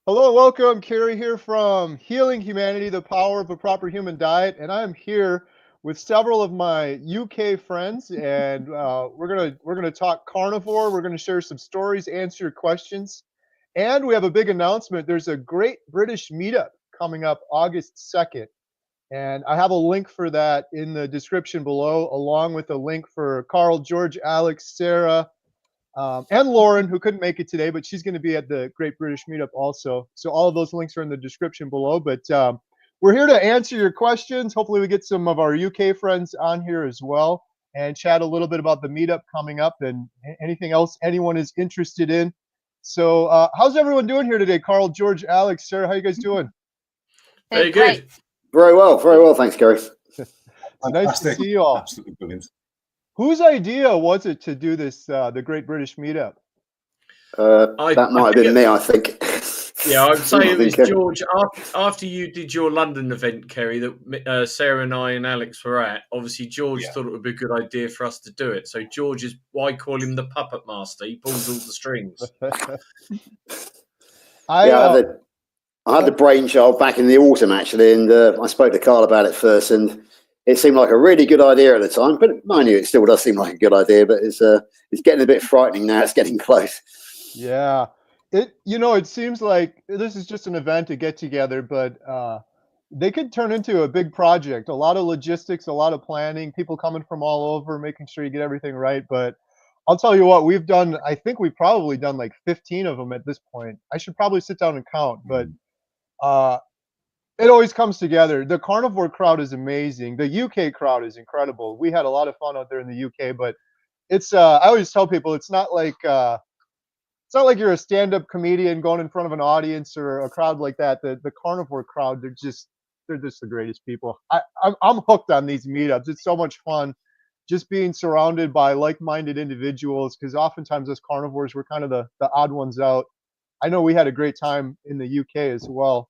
Hello, welcome. Kerry here from Healing Humanity, the Power of a Proper Human Diet, and I'm here with several of my UK friends, and we're gonna talk carnivore. We're gonna share some stories, answer your questions, and we have a big announcement. There's a Great British Meetup coming up August 2nd, and I have a link for that in the description below, along with a link for Carl, George, Alex, Sarah, and Lauren, who couldn't make it today, but she's going to be at the Great British Meetup also. So all of those links are in the description below. But we're here to answer your questions. Hopefully, we get some of our UK friends on here as well and chat a little bit about the meetup coming up and anything else anyone is interested in. So, how's everyone doing here today? Carl, George, Alex, Sarah, how you guys doing? Very good. Very well, thanks, Kerry. Nice to see you all. Absolutely brilliant. Whose idea was it to do this, the Great British Meetup? That might have been me, I think. Yeah, I'd say it was George. After you did your London event, Kerry, that Sarah and I and Alex were at, obviously George thought it would be a good idea for us to do it. So George is, why call him the puppet master? He pulls all the strings. I had the brainchild back in the autumn, actually, and I spoke to Carl about it first, and it seemed like a really good idea at the time. But mind you, it still does seem like a good idea, but it's getting a bit frightening now. It's getting close. Yeah. It seems like this is just an event to get together, but they could turn into a big project. A lot of logistics, a lot of planning, people coming from all over, making sure you get everything right. But I'll tell you what, I think we've probably done like 15 of them at this point. I should probably sit down and count, but it always comes together. The carnivore crowd is amazing. The UK crowd is incredible. We had a lot of fun out there in the UK, but it's I always tell people it's not like you're a stand-up comedian going in front of an audience or a crowd like that. The carnivore crowd, they're just the greatest people. I'm hooked on these meetups. It's so much fun just being surrounded by like-minded individuals, because oftentimes as carnivores, we're kind of the odd ones out. I know we had a great time in the UK as well.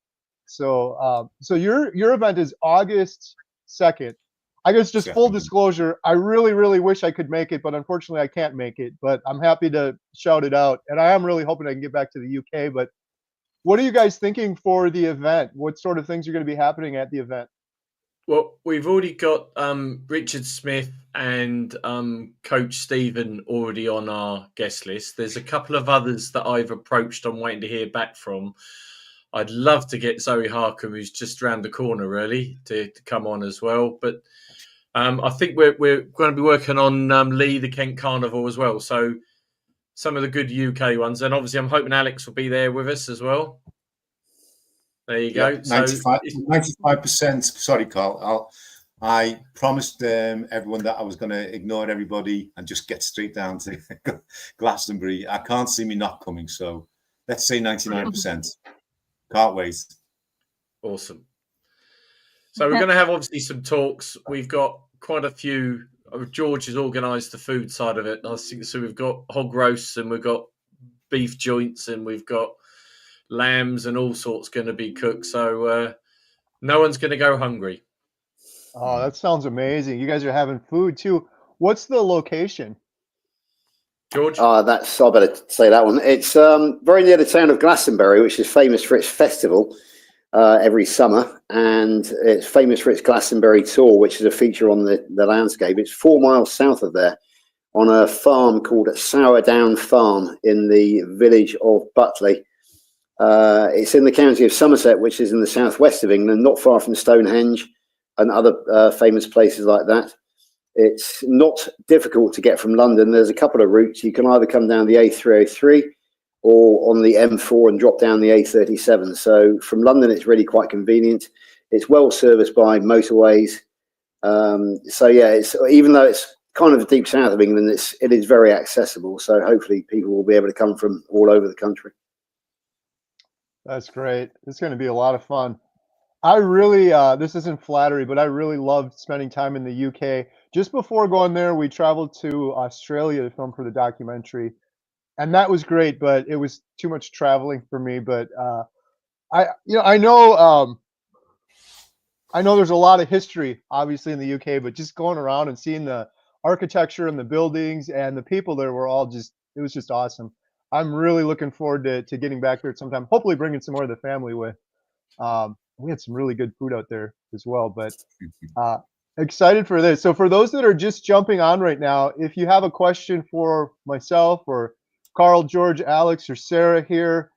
So your event is August 2nd. I guess just full disclosure, I really, really wish I could make it, but unfortunately I can't make it. But I'm happy to shout it out. And I am really hoping I can get back to the UK. But what are you guys thinking for the event? What sort of things are going to be happening at the event? Well, we've already got Richard Smith and Coach Stephen already on our guest list. There's a couple of others that I've approached. I'm waiting to hear back from. I'd love to get Zoe Harkham, who's just around the corner, really, to come on as well. But I think we're going to be working on Lee, the Kent Carnivore, as well. So some of the good UK ones. And obviously, I'm hoping Alex will be there with us as well. There you go. 95%. Sorry, Carl. I promised everyone that I was going to ignore everybody and just get straight down to Glastonbury. I can't see me not coming. So let's say 99%. Can't wait. Awesome. So we're going to have obviously some talks. We've got quite a few. George has organised the food side of it. I think so. We've got hog roasts and we've got beef joints and we've got lambs and all sorts going to be cooked. So no one's going to go hungry. Oh, that sounds amazing. You guys are having food too. What's the location? George? I better say that one. It's very near the town of Glastonbury, which is famous for its festival every summer, and it's famous for its Glastonbury tour, which is a feature on the landscape. It's 4 miles south of there, on a farm called Sourdown Farm in the village of Butley. It's in the county of Somerset, which is in the southwest of England, not far from Stonehenge and other famous places like that. It's not difficult to get from London. There's a couple of routes. You can either come down the A303 or on the M4 and drop down the A37. So from London, it's really quite convenient. It's well serviced by motorways. So yeah, even though it's kind of the deep south of England, it is very accessible. So hopefully people will be able to come from all over the country. That's great. It's going to be a lot of fun. I really, this isn't flattery, but I really loved spending time in the UK. Just before going there, we traveled to Australia to film for the documentary, and that was great, but it was too much traveling for me. But I know there's a lot of history, obviously, in the UK, but just going around and seeing the architecture and the buildings and the people there were all it was just awesome. I'm really looking forward to getting back there sometime. Hopefully, bringing some more of the family with. We had some really good food out there as well, but excited for this. So, for those that are just jumping on right now, if you have a question for myself or Carl, George, Alex, or Sarah here,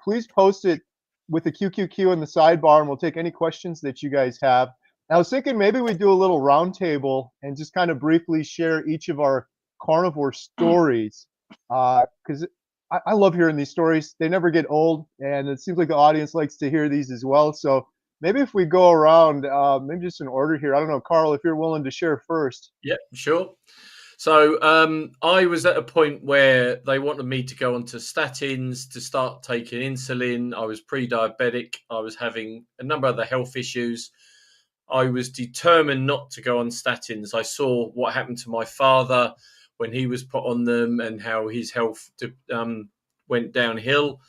please post it with the QQQ in the sidebar, and we'll take any questions that you guys have. And I was thinking maybe we do a little roundtable and just kind of briefly share each of our carnivore stories, because I love hearing these stories. They never get old, and it seems like the audience likes to hear these as well. So maybe if we go around, maybe just in order here. I don't know, Carl, if you're willing to share first. Yeah, sure. So I was at a point where they wanted me to go onto statins to start taking insulin. I was pre-diabetic. I was having a number of other health issues. I was determined not to go on statins. I saw what happened to my father when he was put on them and how his health went downhill.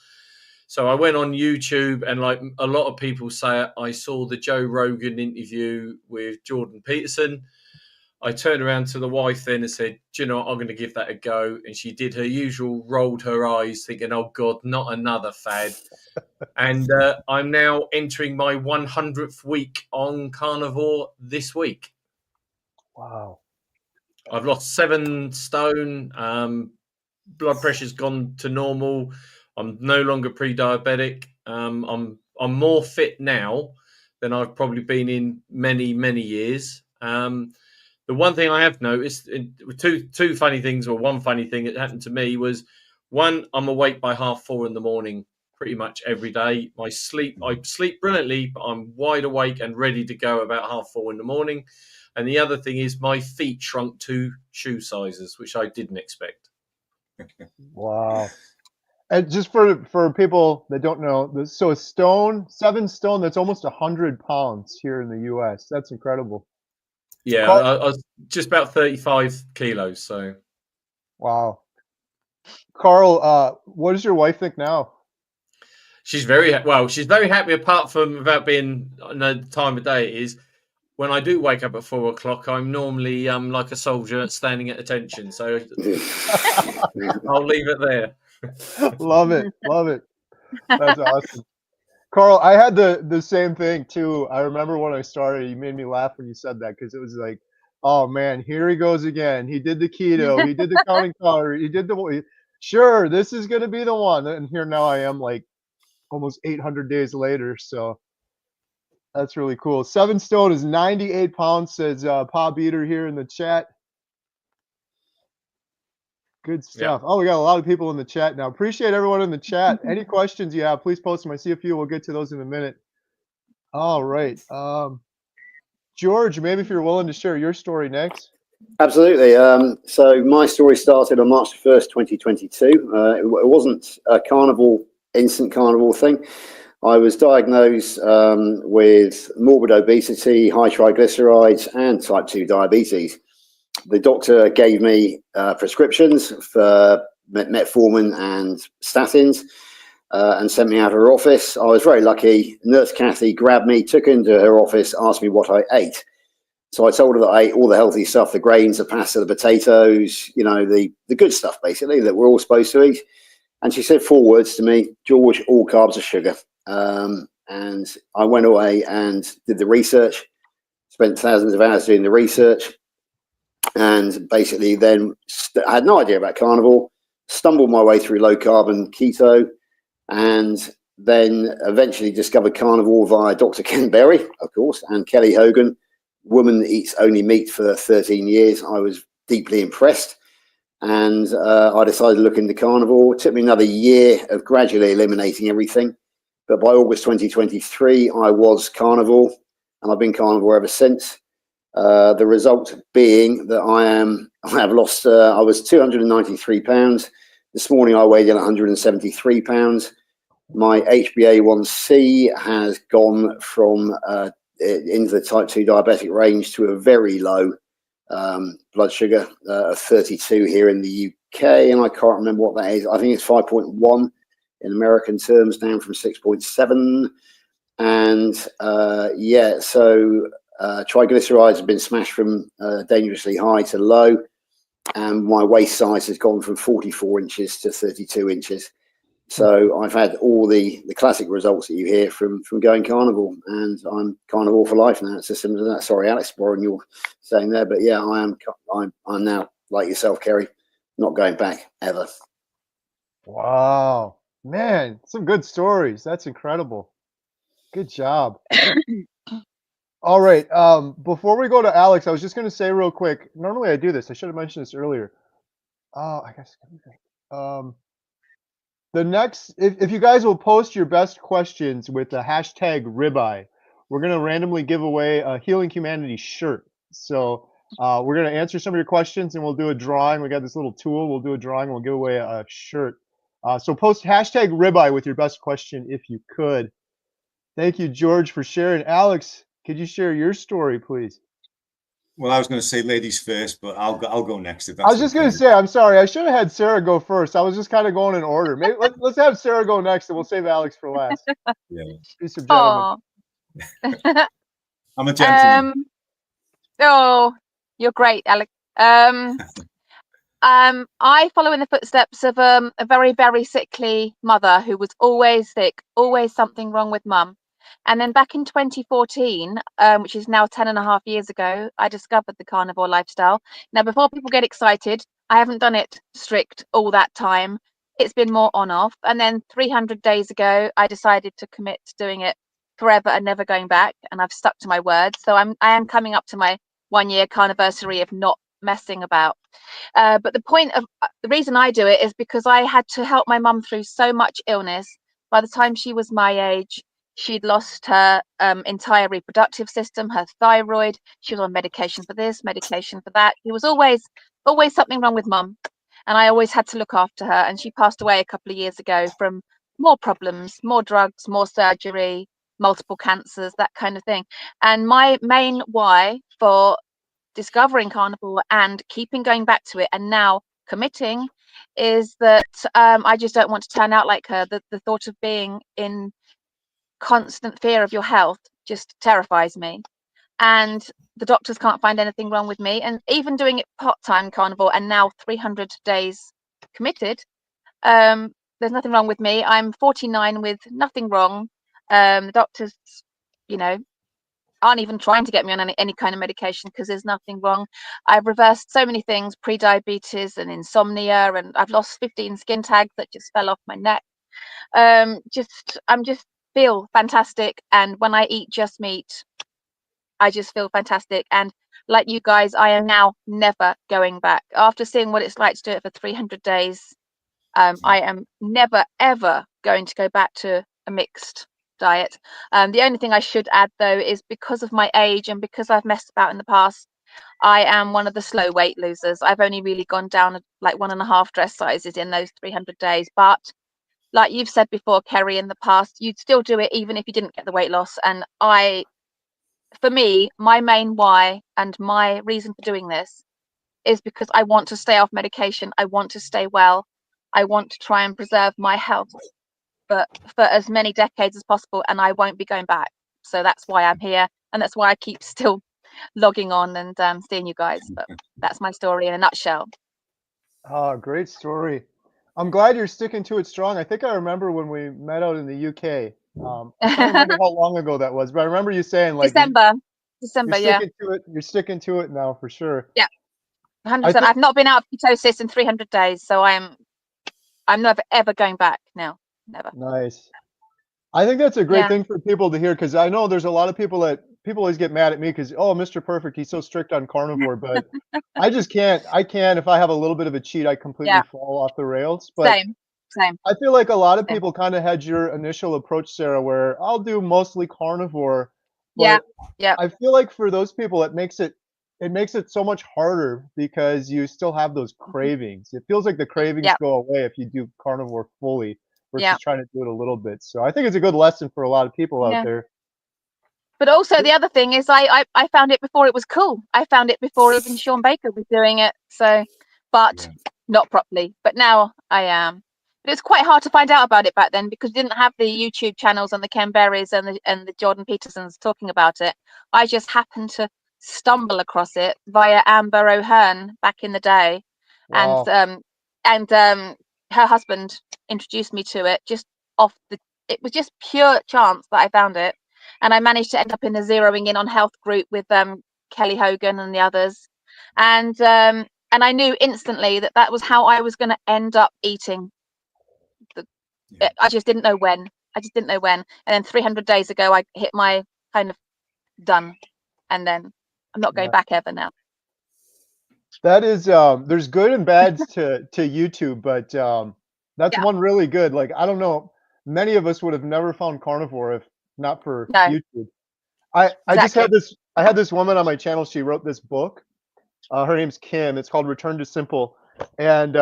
So I went on YouTube, and like a lot of people say, I saw the Joe Rogan interview with Jordan Peterson. I turned around to the wife then and said, do you know what, I'm going to give that a go. And she did her usual, rolled her eyes thinking, oh God, not another fad. And I'm now entering my 100th week on carnivore this week. Wow. I've lost 7 stone. Blood pressure's gone to normal. I'm no longer pre-diabetic. I'm more fit now than I've probably been in many, many years. The one thing I have noticed, two funny things, or one funny thing that happened to me was, one, I'm awake by 4:30 in the morning pretty much every day. I sleep brilliantly, but I'm wide awake and ready to go about 4:30 in the morning. And the other thing is my feet shrunk 2 shoe sizes, which I didn't expect. Wow. And just for people that don't know, so 7 stone, that's almost 100 pounds here in the U.S. That's incredible. Yeah, Carl, I was just about 35 kilos. So, wow. Carl, what does your wife think now? she's very happy. Apart from about being the time of day it is. When I do wake up at 4 o'clock, I'm normally like a soldier standing at attention. So I'll leave it there. Love it. Love it. That's awesome. Carl, I had the same thing too. I remember when I started, you made me laugh when you said that, because it was like, oh man, here he goes again. He did the keto, he did the counting calories, he did sure, this is going to be the one. And here now I am, like almost 800 days later. So that's really cool. 7 stone is 98 pounds, says Pa Beater here in the chat. Good stuff. Yeah. Oh, we got a lot of people in the chat now. Appreciate everyone in the chat. Any questions you have, please post them. I see a few. We'll get to those in a minute. All right. George, maybe if you're willing to share your story next. Absolutely. So my story started on March 1st, 2022. It wasn't a instant carnivore thing. I was diagnosed with morbid obesity, high triglycerides, and type 2 diabetes. The doctor gave me prescriptions for metformin and statins and sent me out of her office. I was very lucky. Nurse Kathy grabbed me, took into her office, asked me what I ate. So I told her that I ate all the healthy stuff, the grains, the pasta, the potatoes, the good stuff, basically, that we're all supposed to eat. And she said 4 words to me: George, all carbs are sugar. And I went away and did the research, spent thousands of hours doing the research. And basically then I had no idea about carnivore, stumbled my way through low carb and keto, and then eventually discovered carnivore via Dr. Ken Berry, of course, and Kelly Hogan, woman that eats only meat for 13 years. I was deeply impressed, and I decided to look into carnivore. It took me another year of gradually eliminating everything, but by August 2023 I was carnivore, and I've been carnivore ever since. The result being that I have lost, I was 293 pounds. This morning I weighed in 173 pounds. My HbA1c has gone from into the type 2 diabetic range to a very low blood sugar of 32 here in the UK, and I can't remember what that is. I think it's 5.1 in American terms, down from 6.7. And so triglycerides have been smashed from dangerously high to low. and my waist size has gone from 44 inches to 32 inches. So I've had all the classic results that you hear from going carnivore, and I'm carnivore for life now. It's as simple as that. Sorry, Alex, borrowing your saying there, but yeah, I'm now like yourself, Kerry, not going back ever. Wow, man, some good stories. That's incredible. Good job. All right. Before we go to Alex, I was just going to say real quick. Normally I do this. I should have mentioned this earlier. Oh, I guess. The next, if you guys will post your best questions with the hashtag ribeye, we're going to randomly give away a Healing Humanity shirt. So we're going to answer some of your questions and we'll do a drawing. We got this little tool. We'll do a drawing. We'll give away a shirt. So post hashtag ribeye with your best question if you could. Thank you, George, for sharing. Alex, could you share your story, please? Well, I was going to say ladies first, but I'll go next. If that's I was just going to say, I'm sorry. I should have had Sarah go first. I was just kind of going in order. Maybe let's have Sarah go next, and we'll save Alex for last. Yeah. Peace of gentlemen. I'm a gentleman. Oh, you're great, Alex. I follow in the footsteps of a very, very sickly mother who was always sick, always something wrong with mum. And then back in 2014, which is now 10.5 years ago, I discovered the carnivore lifestyle. Now, before people get excited, I haven't done it strict all that time. It's been more on off. And then 300 days ago, I decided to commit to doing it forever and never going back. And I've stuck to my word. So I am coming up to my 1-year carniversary of not messing about. But the reason I do it is because I had to help my mum through so much illness. By the time she was my age, she'd lost her entire reproductive system, her thyroid. She was on medication for this, medication for that. It was always something wrong with mum, and I always had to look after her. And she passed away a couple of years ago from more problems, more drugs, more surgery, multiple cancers, that kind of thing. And my main why for discovering carnivore and keeping going back to it and now committing is that I just don't want to turn out like her. The thought of being in constant fear of your health just terrifies me, and the doctors can't find anything wrong with me. And even doing it part-time carnivore and now 300 days committed, there's nothing wrong with me. I'm 49 with nothing wrong. The doctors, aren't even trying to get me on any kind of medication because there's nothing wrong. I've reversed so many things, pre-diabetes and insomnia, and I've lost 15 skin tags that just fell off my neck. I'm just feel fantastic, and when I eat just meat, I just feel fantastic. And like you guys, I am now never going back after seeing what it's like to do it for 300 days. I am never ever going to go back to a mixed diet. The only thing I should add though is because of my age and because I've messed about in the past, I am one of the slow weight losers. I've only really gone down like 1.5 dress sizes in those 300 days. But like you've said before, Kerry, in the past, you'd still do it even if you didn't get the weight loss. And for me, my main why and my reason for doing this is because I want to stay off medication. I want to stay well. I want to try and preserve my health for as many decades as possible, and I won't be going back. So that's why I'm here, and that's why I keep still logging on and seeing you guys. But that's my story in a nutshell. Oh, great story. I'm glad you're sticking to it strong. I think I remember when we met out in the UK. I can't remember how long ago that was, but I remember you saying like December, you're sticking to it. You're sticking to it now for sure. Yeah, 100%. I've not been out of ketosis in 300 days, so I'm never ever going back now. Never. Nice. I think that's a great thing for people to hear, because I know there's a lot of people always get mad at me because, oh, Mr. Perfect, he's so strict on carnivore, but I just can't. I can if I have a little bit of a cheat, I completely fall off the rails. But same. I feel like a lot of people kind of had your initial approach, Sarah, where I'll do mostly carnivore. But yeah. I feel like for those people, it makes it so much harder because you still have those cravings. It feels like the cravings go away if you do carnivore fully versus trying to do it a little bit. So I think it's a good lesson for a lot of people out there. But also the other thing is I found it before it was cool. I found it before even Sean Baker was doing it. So, but not properly. But now I am. But it's quite hard to find out about it back then because we didn't have the YouTube channels and the Ken Berries and the Jordan Petersons talking about it. I just happened to stumble across it via Amber O'Hearn back in the day. Wow. And her husband introduced me to it just it was just pure chance that I found it, and I managed to end up in the Zeroing In on Health group with Kelly Hogan and the others, and I knew instantly that was how I was going to end up eating. I just didn't know when. And then 300 days ago, I hit my kind of done, and then I'm not going back ever now. That is, there's good and bads to YouTube, but that's one really good. Like, I don't know, many of us would have never found carnivore if not for YouTube. I just had I had this woman on my channel. She wrote this book. Her name's Kim. It's called Return to Simple, and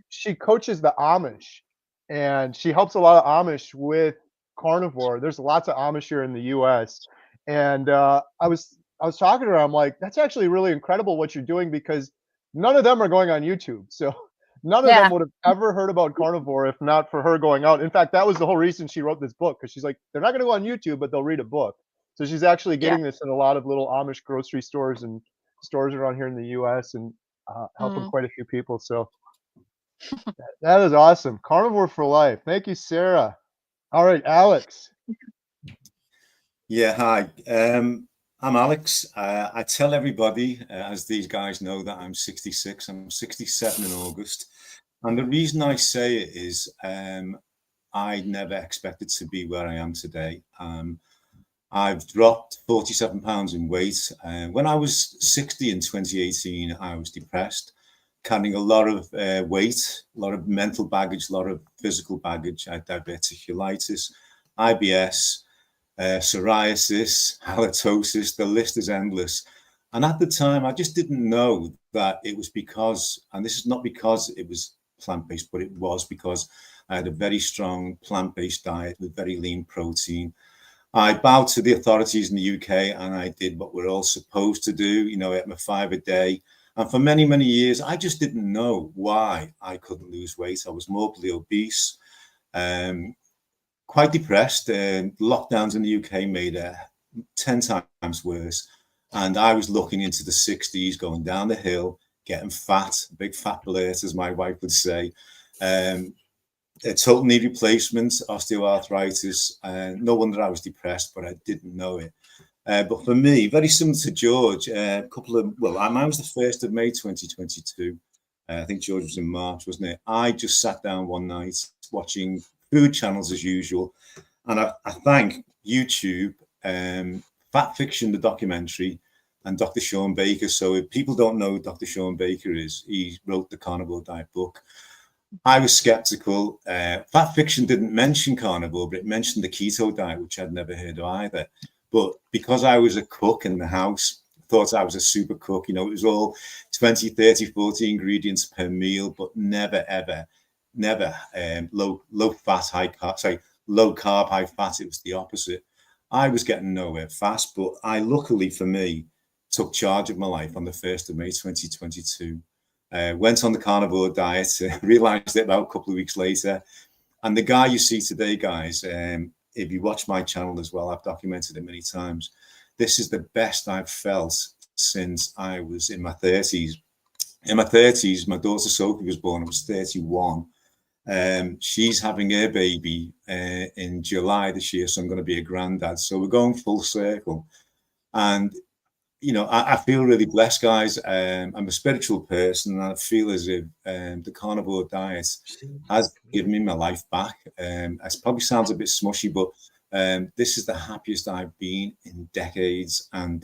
she coaches the Amish, and she helps a lot of Amish with carnivore. There's lots of Amish here in the U.S., and I was talking to her. I'm like, that's actually really incredible what you're doing, because none of them are going on YouTube. So none of them would have ever heard about carnivore if not for her going out. In fact, that was the whole reason she wrote this book, because she's like, they're not going to go on YouTube, but they'll read a book. So she's actually getting this in a lot of little Amish grocery stores and stores around here in the U.S. and helping quite a few people. So that is awesome. Carnivore for life. Thank you, Sarah. All right, Alex. Yeah, hi. I'm Alex. I tell everybody, as these guys know, that I'm 66. I'm 67 in August. And the reason I say it is I never expected to be where I am today. I've dropped 47 pounds in weight. When I was 60 in 2018, I was depressed, carrying a lot of weight, a lot of mental baggage, a lot of physical baggage. I had diverticulitis, IBS, psoriasis, halitosis, the list is endless. And at the time, I just didn't know that it was because, and this is not because it was plant-based, but it was because I had a very strong plant-based diet with very lean protein. I bowed to the authorities in the UK and I did what we're all supposed to do. You know, I ate my 5 a day. And for many, many years, I just didn't know why I couldn't lose weight. I was morbidly obese, quite depressed. Lockdowns in the UK made it 10 times worse. And I was looking into the 60s, going down the hill, getting fat, big fat alert, as my wife would say. A total knee replacement, osteoarthritis. No wonder I was depressed, but I didn't know it. But for me, very similar to George, mine was the 1st of May 2022. I think George was in March, wasn't it? I just sat down one night watching food channels as usual. And I thank YouTube, Fat Fiction, the documentary, and Dr. Sean Baker. So if people don't know who Dr. Sean Baker is, he wrote the Carnivore Diet book. I was skeptical. Fat Fiction didn't mention carnivore, but it mentioned the keto diet, which I'd never heard of either. But because I was a cook in the house, thought I was a super cook, you know, it was all 20, 30, 40 ingredients per meal, but never, ever, never low fat, low carb, high fat. It was the opposite. I was getting nowhere fast, but I luckily for me took charge of my life on the 1st of May 2022. Went on the carnivore diet, realized it about a couple of weeks later. And the guy you see today, guys, if you watch my channel as well, I've documented it many times. This is the best I've felt since I was in my 30s. In my 30s, my daughter Sophie was born. I was 31. She's having her baby in July this year, so I'm going to be a granddad. So we're going full circle. And you know, I feel really blessed, guys. I'm a spiritual person, and I feel as if the carnivore diet has given me my life back. It probably sounds a bit smushy, but this is the happiest I've been in decades. And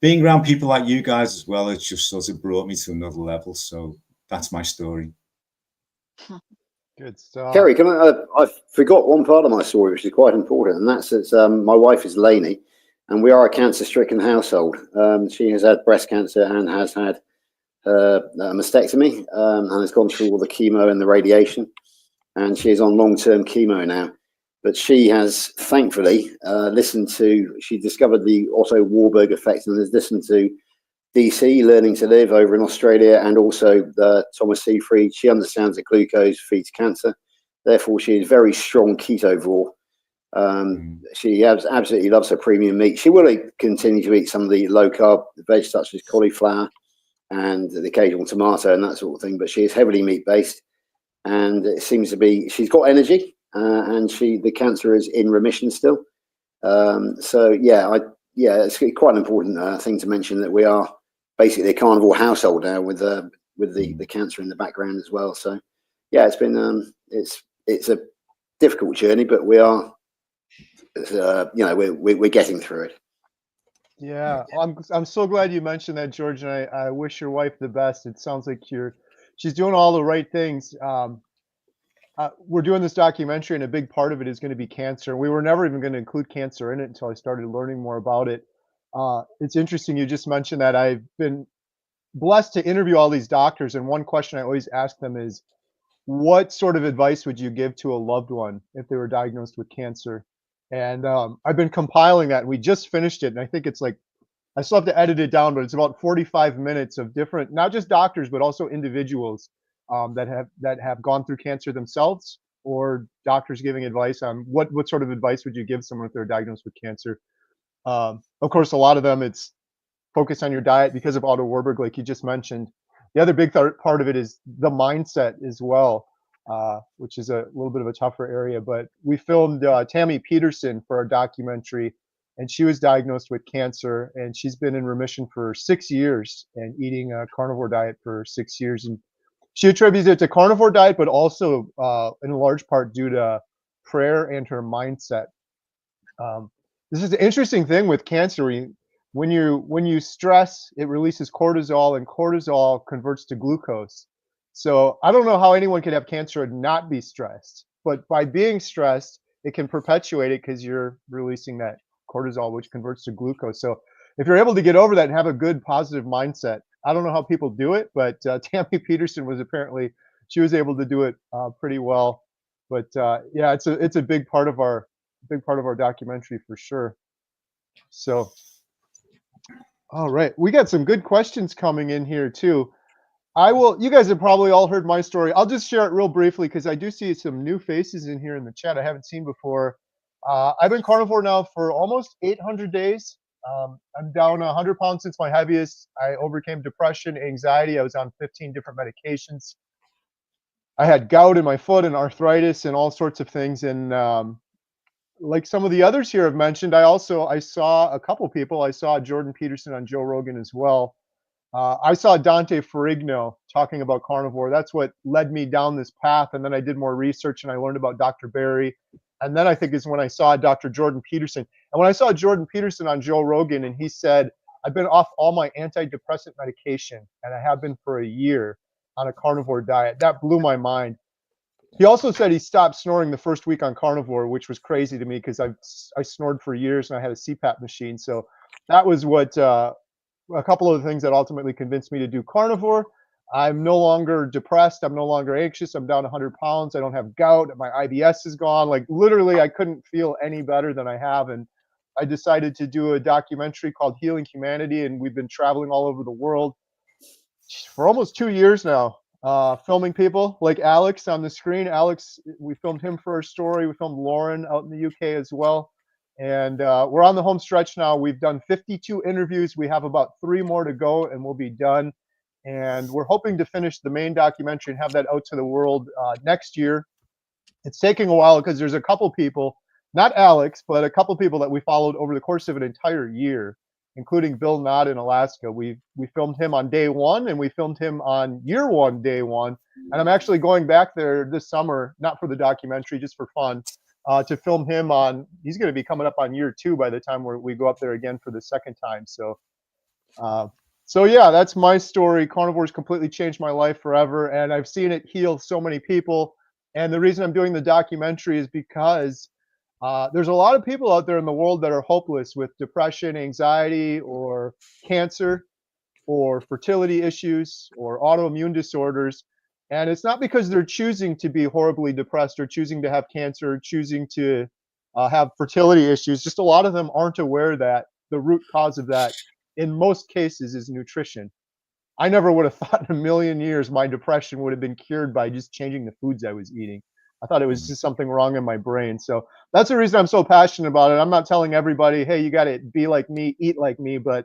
being around people like you guys as well, it's just sort of brought me to another level. So that's my story. Good stuff. Kerry, I forgot one part of my story, which is quite important, and that's that my wife is Lainey. And we are a cancer-stricken household. She has had breast cancer and has had a mastectomy and has gone through all the chemo and the radiation. And she is on long-term chemo now. But she has, thankfully, she discovered the Otto Warburg effect and has listened to DC, Learning to Live, over in Australia, and also Thomas Seyfried. She understands that glucose feeds cancer. Therefore, she is very strong ketovore. She absolutely loves her premium meat. She will continue to eat some of the low carb veg such as cauliflower, and the occasional tomato and that sort of thing. But she is heavily meat based, and it seems to be she's got energy, and the cancer is in remission still. So yeah, it's quite an important thing to mention that we are basically a carnivore household now with the cancer in the background as well. So yeah, it's been it's a difficult journey, but we are we're getting through it. Yeah, I'm so glad you mentioned that, George, and I wish your wife the best. It sounds like she's doing all the right things. We're doing this documentary, and a big part of it is going to be cancer. We were never even going to include cancer in it until I started learning more about it. It's interesting you just mentioned that. I've been blessed to interview all these doctors, and one question I always ask them is, what sort of advice would you give to a loved one if they were diagnosed with cancer? And I've been compiling that. We just finished it, and I think it's like, I still have to edit it down, but it's about 45 minutes of different, not just doctors, but also individuals that have gone through cancer themselves, or doctors giving advice on what sort of advice would you give someone if they're diagnosed with cancer. Of course, a lot of them, it's focus on your diet because of Otto Warburg, like you just mentioned. The other big part of it is the mindset as well, which is a little bit of a tougher area. But we filmed Tammy Peterson for our documentary, and she was diagnosed with cancer, and she's been in remission for 6 years and eating a carnivore diet for 6 years. And she attributes it to carnivore diet, but also in large part due to prayer and her mindset. This is the interesting thing with cancer. When you stress, it releases cortisol, and cortisol converts to glucose. So I don't know how anyone could have cancer and not be stressed, but by being stressed, it can perpetuate it because you're releasing that cortisol, which converts to glucose. So if you're able to get over that and have a good positive mindset, I don't know how people do it, but Tammy Peterson she was able to do it pretty well. But yeah, it's a big part of our documentary for sure. So, all right, we got some good questions coming in here too. You guys have probably all heard my story. I'll just share it real briefly because I do see some new faces in here in the chat I haven't seen before. I've been carnivore now for almost 800 days. I'm down 100 pounds since my heaviest. I overcame depression, anxiety. I was on 15 different medications. I had gout in my foot and arthritis and all sorts of things. And like some of the others here have mentioned, I saw a couple people. I saw Jordan Peterson on Joe Rogan as well. I saw Dante Ferrigno talking about carnivore. That's what led me down this path. And then I did more research and I learned about Dr. Berry. And then I think is when I saw Dr. Jordan Peterson. And when I saw Jordan Peterson on Joe Rogan, and he said, I've been off all my antidepressant medication, and I have been for a year on a carnivore diet. That blew my mind. He also said he stopped snoring the first week on carnivore, which was crazy to me because I snored for years and I had a CPAP machine. So that was what a couple of the things that ultimately convinced me to do carnivore. I'm no longer depressed. I'm no longer anxious. I'm down 100 pounds. I don't have gout. My IBS is gone. Like literally, I couldn't feel any better than I have. And I decided to do a documentary called Healing Humanity. And we've been traveling all over the world for almost 2 years now, filming people like Alex on the screen. Alex, we filmed him for our story. We filmed Lauren out in the UK as well. And we're on the home stretch now. We've done 52 interviews. We have about 3 more to go and we'll be done. And we're hoping to finish the main documentary and have that out to the world next year. It's taking a while because there's a couple people, not Alex, but a couple people that we followed over the course of an entire year, including Bill Knott in Alaska. We filmed him on day 1 and we filmed him on year 1, day 1. And I'm actually going back there this summer, not for the documentary, just for fun, to film him on, he's going to be coming up on year 2 by the time we go up there again for the second time. So yeah, that's my story. Carnivore's completely changed my life forever, and I've seen it heal so many people. And the reason I'm doing the documentary is because there's a lot of people out there in the world that are hopeless with depression, anxiety, or cancer, or fertility issues, or autoimmune disorders. And it's not because they're choosing to be horribly depressed or choosing to have cancer or choosing to have fertility issues. Just a lot of them aren't aware that the root cause of that, in most cases, is nutrition. I never would have thought in a million years my depression would have been cured by just changing the foods I was eating. I thought it was just something wrong in my brain. So that's the reason I'm so passionate about it. I'm not telling everybody, hey, you got to be like me, eat like me, but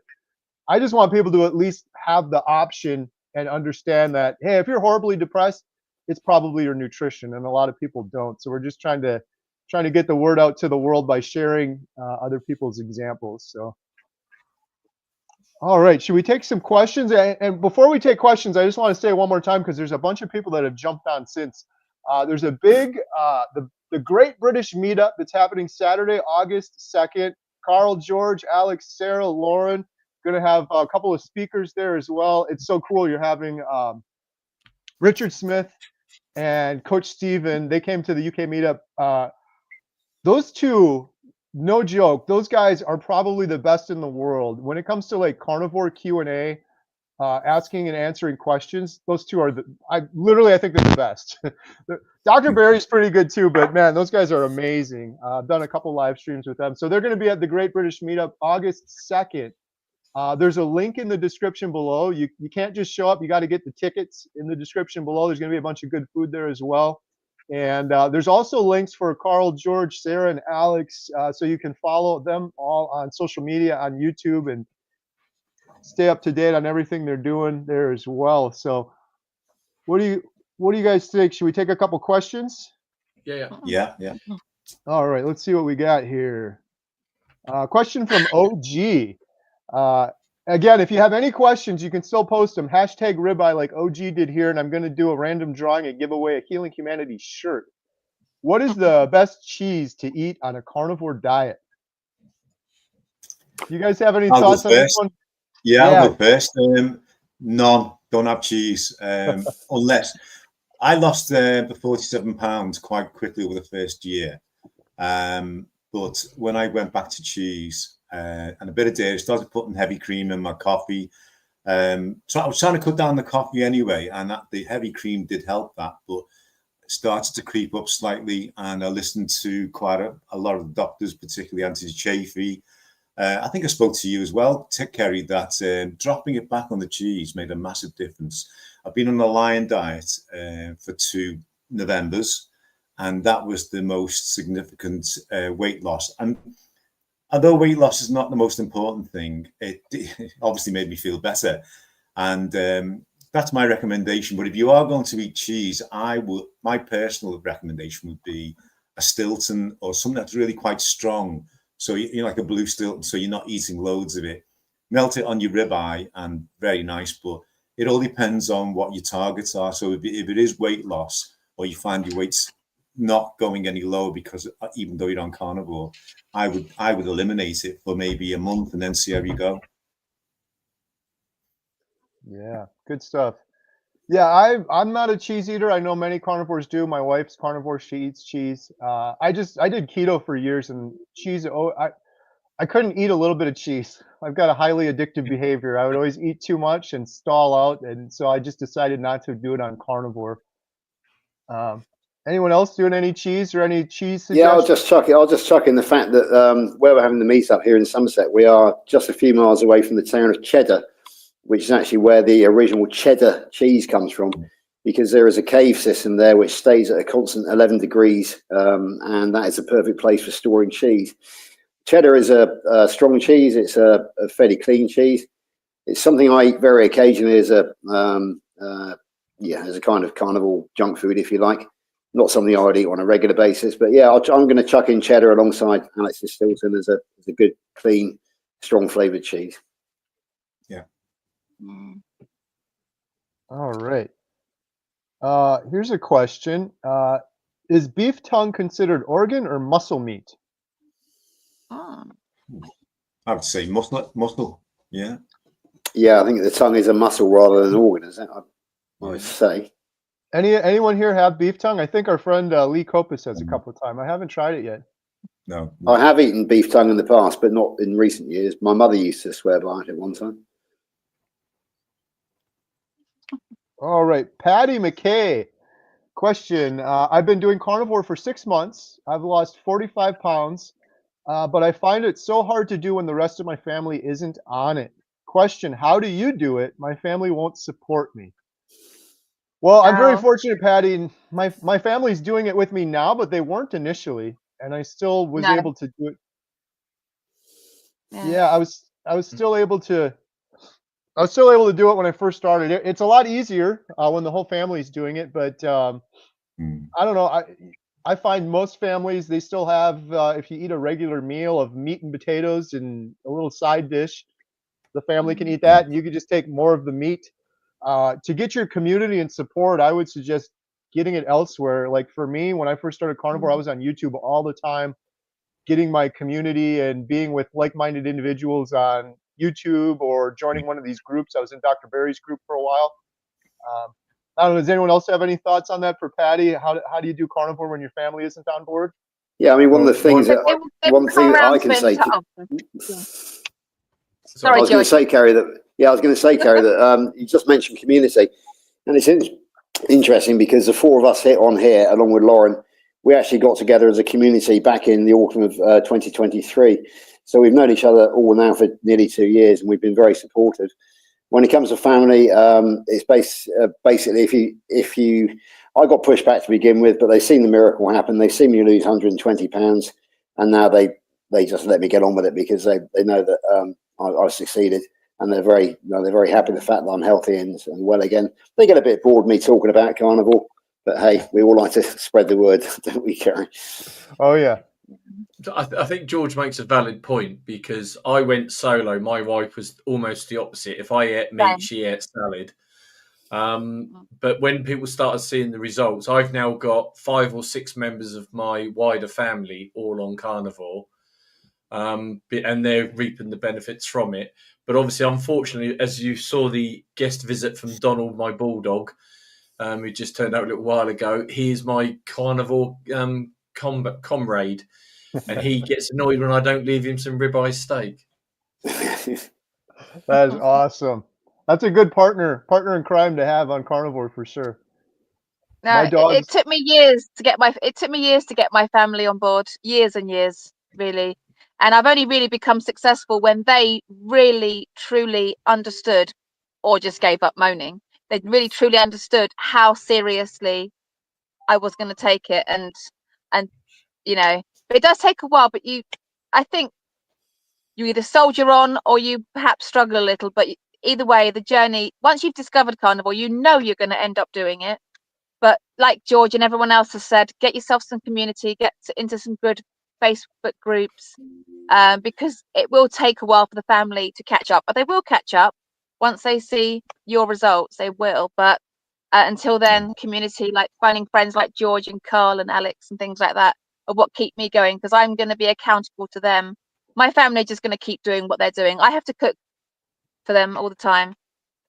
I just want people to at least have the option and understand that, hey, if you're horribly depressed, it's probably your nutrition, and a lot of people don't. So we're just trying to get the word out to the world by sharing other people's examples. So, all right, should we take some questions? And before we take questions, I just want to say one more time, because there's a bunch of people that have jumped on since. There's a big the Great British Meetup that's happening Saturday, August 2nd. Carl, George, Alex, Sarah, Lauren, going to have a couple of speakers there as well. It's so cool. You're having Richard Smith and Coach Stephen. They came to the UK Meetup. Those two, no joke, those guys are probably the best in the world when it comes to like carnivore Q&A, asking and answering questions. Those two are I think they're the best. Dr. Barry's pretty good too, but man, those guys are amazing. I've done a couple live streams with them. So they're going to be at the Great British Meetup August 2nd. There's a link in the description below. You can't just show up. You got to get the tickets in the description below. There's going to be a bunch of good food there as well. And there's also links for Carl, George, Sarah, and Alex, so you can follow them all on social media, on YouTube, and stay up to date on everything they're doing there as well. So what do you guys think? Should we take a couple questions? Yeah. All right, let's see what we got here. Question from OG. Again, if you have any questions, you can still post them. Hashtag ribeye like OG did here, and I'm going to do a random drawing and give away a Healing Humanity shirt. What is the best cheese to eat on a carnivore diet? You guys have any thoughts on this one? Yeah, I'll go first. None. Don't have cheese. Unless I lost the 47 pounds quite quickly over the first year. But when I went back to cheese and a bit of dairy, started putting heavy cream in my coffee. So I was trying to cut down the coffee anyway, and the heavy cream did help that, but it started to creep up slightly. And I listened to quite a lot of the doctors, particularly Anthony Chafee. I think I spoke to you as well, Kerry, that dropping it back on the cheese made a massive difference. I've been on a Lion diet for 2 Novembers, and that was the most significant weight loss. And although weight loss is not the most important thing, it obviously made me feel better. And that's my recommendation. But if you are going to eat cheese, my personal recommendation would be a Stilton or something that's really quite strong. So you're like a blue Stilton, so you're not eating loads of it. Melt it on your ribeye, and very nice. But it all depends on what your targets are. So if it is weight loss, or you find your weight's not going any lower, because even though you're on carnivore, I would eliminate it for maybe a month and then see how you go. Yeah, good stuff. Yeah, I'm not a cheese eater. I know many carnivores do. My wife's carnivore; she eats cheese. I did keto for years, and cheese. I couldn't eat a little bit of cheese. I've got a highly addictive behavior. I would always eat too much and stall out, and so I just decided not to do it on carnivore. Anyone else doing any cheese or any cheese suggestions? Yeah, I'll just chuck in the fact that where we're having the meetup here in Somerset, we are just a few miles away from the town of Cheddar, which is actually where the original cheddar cheese comes from, because there is a cave system there which stays at a constant 11 degrees, and that is a perfect place for storing cheese. Cheddar is a strong cheese. It's a fairly clean cheese. It's something I eat very occasionally as a kind of carnival junk food, if you like. Not something I would eat on a regular basis, but yeah, I'm going to chuck in cheddar alongside Alex's Stilton as a good, clean, strong flavored cheese. Yeah. All right. Here's a question. Is beef tongue considered organ or muscle meat? Oh. I would say muscle. Yeah. Yeah, I think the tongue is a muscle rather than an organ, isn't it? I would say. Anyone here have beef tongue? I think our friend Lee Copus has a couple of times. I haven't tried it yet. No. I have eaten beef tongue in the past, but not in recent years. My mother used to swear by it at one time. All right, Patty McKay. Question. I've been doing carnivore for 6 months. I've lost 45 pounds, but I find it so hard to do when the rest of my family isn't on it. Question. How do you do it? My family won't support me. Well, I'm very fortunate, Patty. My family's doing it with me now, but they weren't initially, and I still was able to do it. Yeah, I was still able to I was still able to do it when I first started. It's a lot easier when the whole family's doing it, but I don't know. I find most families they still have if you eat a regular meal of meat and potatoes and a little side dish, the family can eat Yeah. that, and you can just take more of the meat. To get your community and support, I would suggest getting it elsewhere. Like for me, when I first started carnivore, I was on YouTube all the time, getting my community and being with like-minded individuals on YouTube or joining one of these groups. I was in Dr. Barry's group for a while. Um, I don't know. Does anyone else have any thoughts on that for Patty? How do you do carnivore when your family isn't on board? Yeah, I mean, one of the things They that will come I around can to say. it. Oh, yeah. I Sorry, was going to George. say, Kerry, that you just mentioned community, and it's interesting because the four of us on here, along with Lauren, we actually got together as a community back in the autumn of 2023. So we've known each other all now for nearly 2 years, and we've been very supportive. When it comes to family, it's basically I got pushed back to begin with, but they've seen the miracle happen. They've seen me lose 120 pounds, and now they just let me get on with it because they know that I succeeded, and they're very happy with the fact that I'm healthy and well again. They get a bit bored of me talking about carnivore, but hey, we all like to spread the word, don't we, Kerry? Oh yeah. I think George makes a valid point because I went solo. My wife was almost the opposite. If I ate meat, she ate salad. But when people started seeing the results, I've now got 5 or 6 members of my wider family all on carnivore, and they're reaping the benefits from it. But obviously, unfortunately, as you saw the guest visit from Donald, my bulldog, who just turned out a little while ago, he is my carnivore comrade. And he gets annoyed when I don't leave him some ribeye steak. That is awesome. That's a good partner in crime to have on carnivore for sure. My No, dogs. it took me years to get my family on board, years and years, really. And I've only really become successful when they really truly understood, or just gave up moaning. They really truly understood how seriously I was going to take it, and you know, but it does take a while. But I think you either soldier on or you perhaps struggle a little. But either way, the journey, once you've discovered carnivore, you know you're going to end up doing it. But like George and everyone else has said, get yourself some community, get into some good Facebook groups, because it will take a while for the family to catch up. But they will catch up once they see your results. They will. But until then, community, like finding friends like George and Carl and Alex and things like that, are what keep me going, because I'm going to be accountable to them. My family are just going to keep doing what they're doing. I have to cook for them all the time.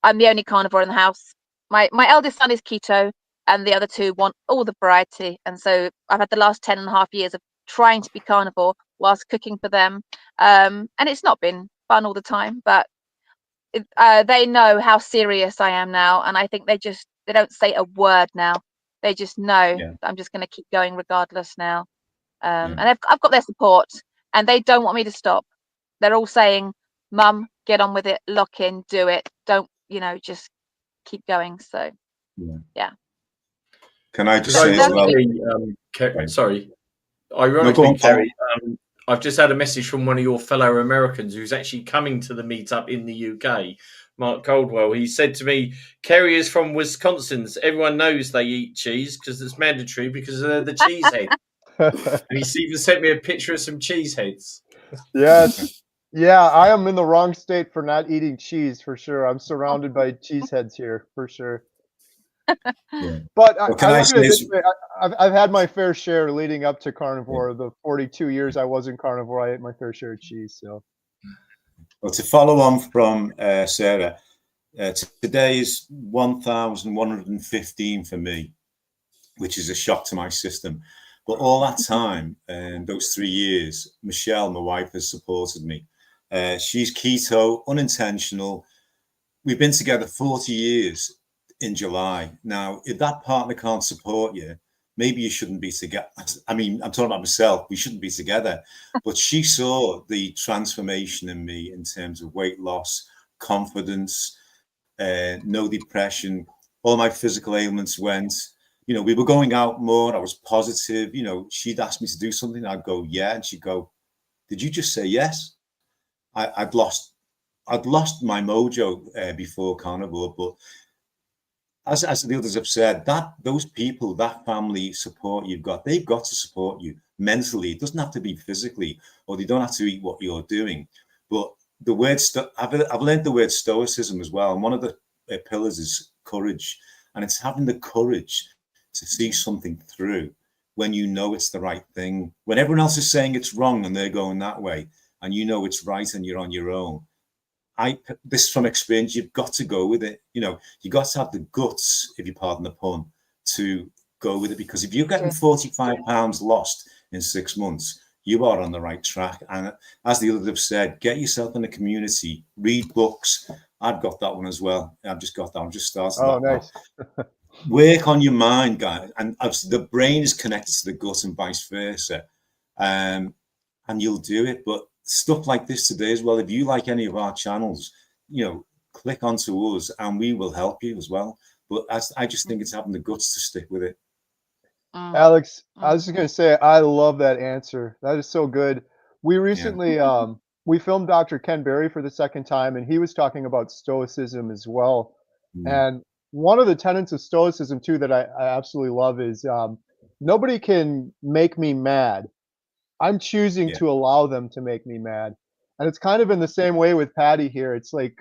I'm the only carnivore in the house. My eldest son is keto, and the other 2 want all the variety. And so I've had the last 10.5 years of trying to be carnivore whilst cooking for them. And it's not been fun all the time, but they know how serious I am now. And I think they don't say a word now. They just know I'm just going to keep going regardless now. And I've got their support, and they don't want me to stop. They're all saying, Mum, get on with it, lock in, do it. Don't, just keep going. So, yeah. Can I just say as well? Sorry. Ironically, Kerry, I've just had a message from one of your fellow Americans who's actually coming to the meetup in the UK, Mark Coldwell. He said to me, Kerry is from Wisconsin. So everyone knows they eat cheese because it's mandatory because of the cheese head. And he's even sent me a picture of some cheese heads. Yes. Yeah, I am in the wrong state for not eating cheese for sure. I'm surrounded by cheese heads here for sure. But I look at it this way. I've had my fair share leading up to carnivore. The 42 years I was in carnivore, I ate my fair share of cheese. So, well, to follow on from Sarah, today is 1,115 for me, which is a shock to my system. But all that time, those 3 years, Michelle, my wife, has supported me. She's keto, unintentional. We've been together 40 years in July. Now, if that partner can't support you, maybe you shouldn't be together. I mean, I'm talking about myself. We shouldn't be together. But she saw the transformation in me in terms of weight loss, confidence, no depression. All my physical ailments went. We were going out more. I was positive. She'd ask me to do something. I'd go, yeah. And she'd go, did you just say yes? I'd lost I'd lost my mojo before carnivore, but as the others have said, that those people, that family support you've got, they've got to support you mentally. It doesn't have to be physically, or they don't have to eat what you're doing. But the word I've learned the word stoicism as well, and one of the pillars is courage, and it's having the courage to see something through when you know it's the right thing, when everyone else is saying it's wrong and they're going that way, and you know it's right and you're on your own. This from experience, you've got to go with it. You know, you got to have the guts, if you pardon the pun, to go with it, because if you're getting 45 pounds lost in 6 months, you are on the right track. And as the others have said, get yourself in a community, read books. I've got that one as well. I've just got that. I'm just starting. Oh, nice. Work on your mind, guys, and the brain is connected to the gut and vice versa, and you'll do it. But stuff like this today as well, if you like any of our channels, you know, click onto us and we will help you as well. But I just think it's having the guts to stick with it. Alex, I was just going to say, I love that answer. That is so good. We recently, we filmed Dr. Ken Berry for the second time, and he was talking about stoicism as well. And one of the tenets of stoicism too that I absolutely love is nobody can make me mad. I'm choosing to allow them to make me mad. And it's kind of in the same way with Patty here. It's like,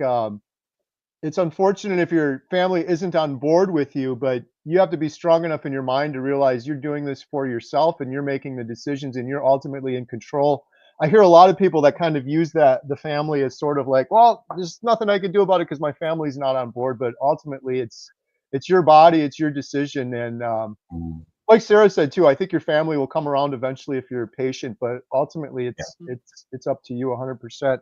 it's unfortunate if your family isn't on board with you, but you have to be strong enough in your mind to realize you're doing this for yourself and you're making the decisions and you're ultimately in control. I hear a lot of people that kind of use the family as sort of like, well, there's nothing I can do about it because my family's not on board. But ultimately, it's your body, it's your decision. And like Sarah said too, I think your family will come around eventually if you're patient. But ultimately, it's up to you 100%.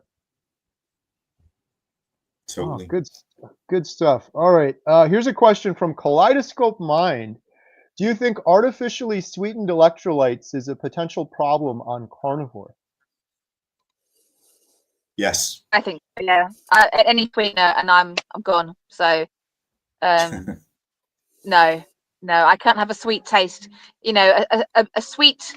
Totally. Oh, good stuff. All right. Here's a question from Kaleidoscope Mind. Do you think artificially sweetened electrolytes is a potential problem on carnivore? Yes. I think, yeah. Any sweetener and I'm gone. So, no, I can't have a sweet taste. You know, a sweet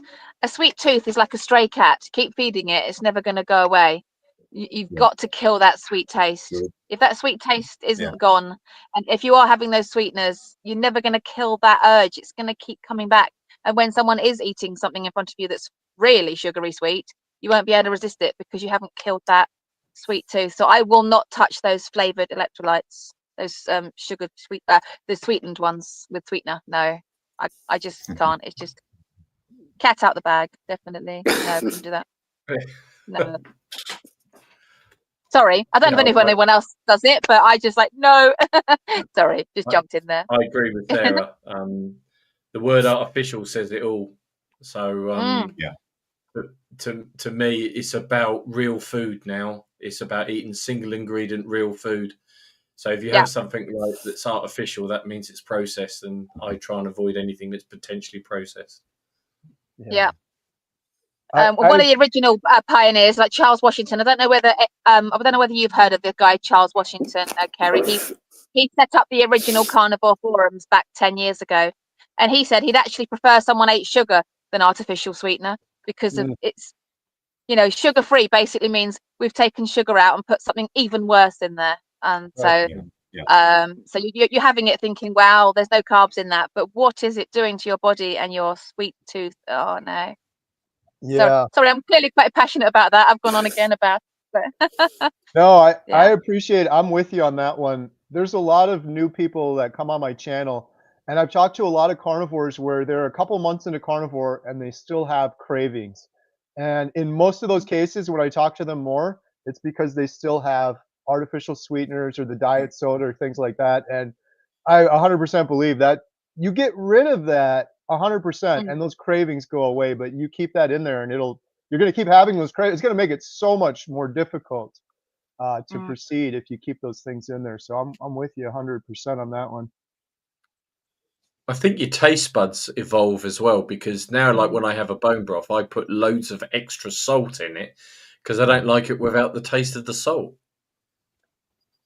tooth is like a stray cat. Keep feeding it; it's never going to go away. You've got to kill that sweet taste. Good. If that sweet taste isn't gone, and if you are having those sweeteners, you're never going to kill that urge. It's going to keep coming back. And when someone is eating something in front of you that's really sugary sweet, you won't be able to resist it because you haven't killed that sweet tooth. So I will not touch those flavored electrolytes, those sugar sweet, the sweetened ones with sweetener. No, I just can't. It's just cat out the bag. Definitely, no, couldn't do that. No. Sorry, I don't know if anyone else does it, but I just like, no. Sorry, just jumped in there. I agree with Sarah. The word artificial says it all. So to me, it's about real food now. It's about eating single ingredient real food. So if you have something like that's artificial, that means it's processed, and I try and avoid anything that's potentially processed. Yeah. One of the original pioneers, like Charles Washington. I don't know whether you've heard of the guy Charles Washington, Kerry. He set up the original carnivore forums back 10 years ago, and he said he'd actually prefer someone ate sugar than artificial sweetener because of it's, you know, sugar free basically means we've taken sugar out and put something even worse in there, and so so you're having it thinking, wow, there's no carbs in that, but what is it doing to your body and your sweet tooth? Oh no. Yeah. Sorry, I'm clearly quite passionate about that. I've gone on again about it. No, I appreciate it. I'm with you on that one. There's a lot of new people that come on my channel, and I've talked to a lot of carnivores where they're a couple months into carnivore and they still have cravings. And in most of those cases, when I talk to them more, it's because they still have artificial sweeteners or the diet soda or things like that. And I 100% believe that you get rid of that 100% and those cravings go away, but you keep that in there and you're going to keep having those cravings. It's going to make it so much more difficult to proceed if you keep those things in there. So I'm with you 100% on that one. I think your taste buds evolve as well, because now, like when I have a bone broth, I put loads of extra salt in it because I don't like it without the taste of the salt.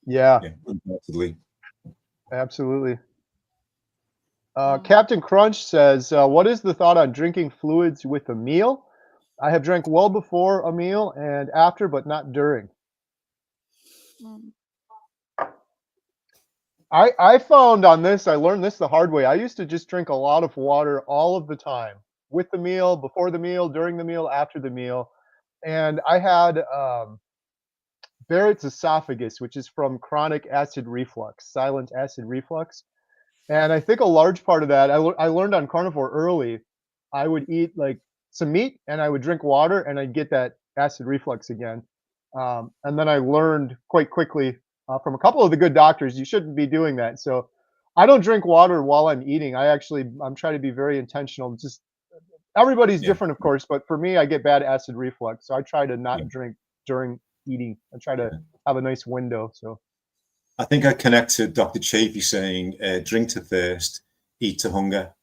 Yeah, undoubtedly. Absolutely. Captain Crunch says, what is the thought on drinking fluids with a meal? I have drank well before a meal and after, but not during. Mm. I found on this, I learned this the hard way. I used to just drink a lot of water all of the time, with the meal, before the meal, during the meal, after the meal. And I had Barrett's esophagus, which is from chronic acid reflux, silent acid reflux. And I think a large part of that, I learned on carnivore early. I would eat like some meat and I would drink water and I'd get that acid reflux again. And then I learned quite quickly from a couple of the good doctors, you shouldn't be doing that. So I don't drink water while I'm eating. I'm trying to be very intentional. Just everybody's Yeah. different, of course, but for me, I get bad acid reflux. So I try to not Yeah. drink during eating. I try to have a nice window. So I think I connect to Dr. Chafee saying, drink to thirst, eat to hunger.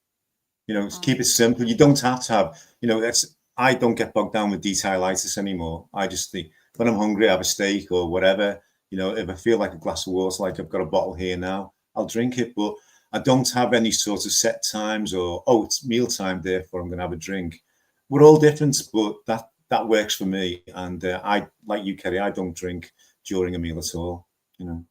You know, keep it simple. You don't have to have, you know, I don't get bogged down with detailitis anymore. I just think when I'm hungry, I have a steak or whatever. You know, if I feel like a glass of water, like I've got a bottle here now, I'll drink it. But I don't have any sort of set times or, oh, it's mealtime, therefore I'm going to have a drink. We're all different, but that works for me. And I, like you, Kerry, I don't drink during a meal at all, you know.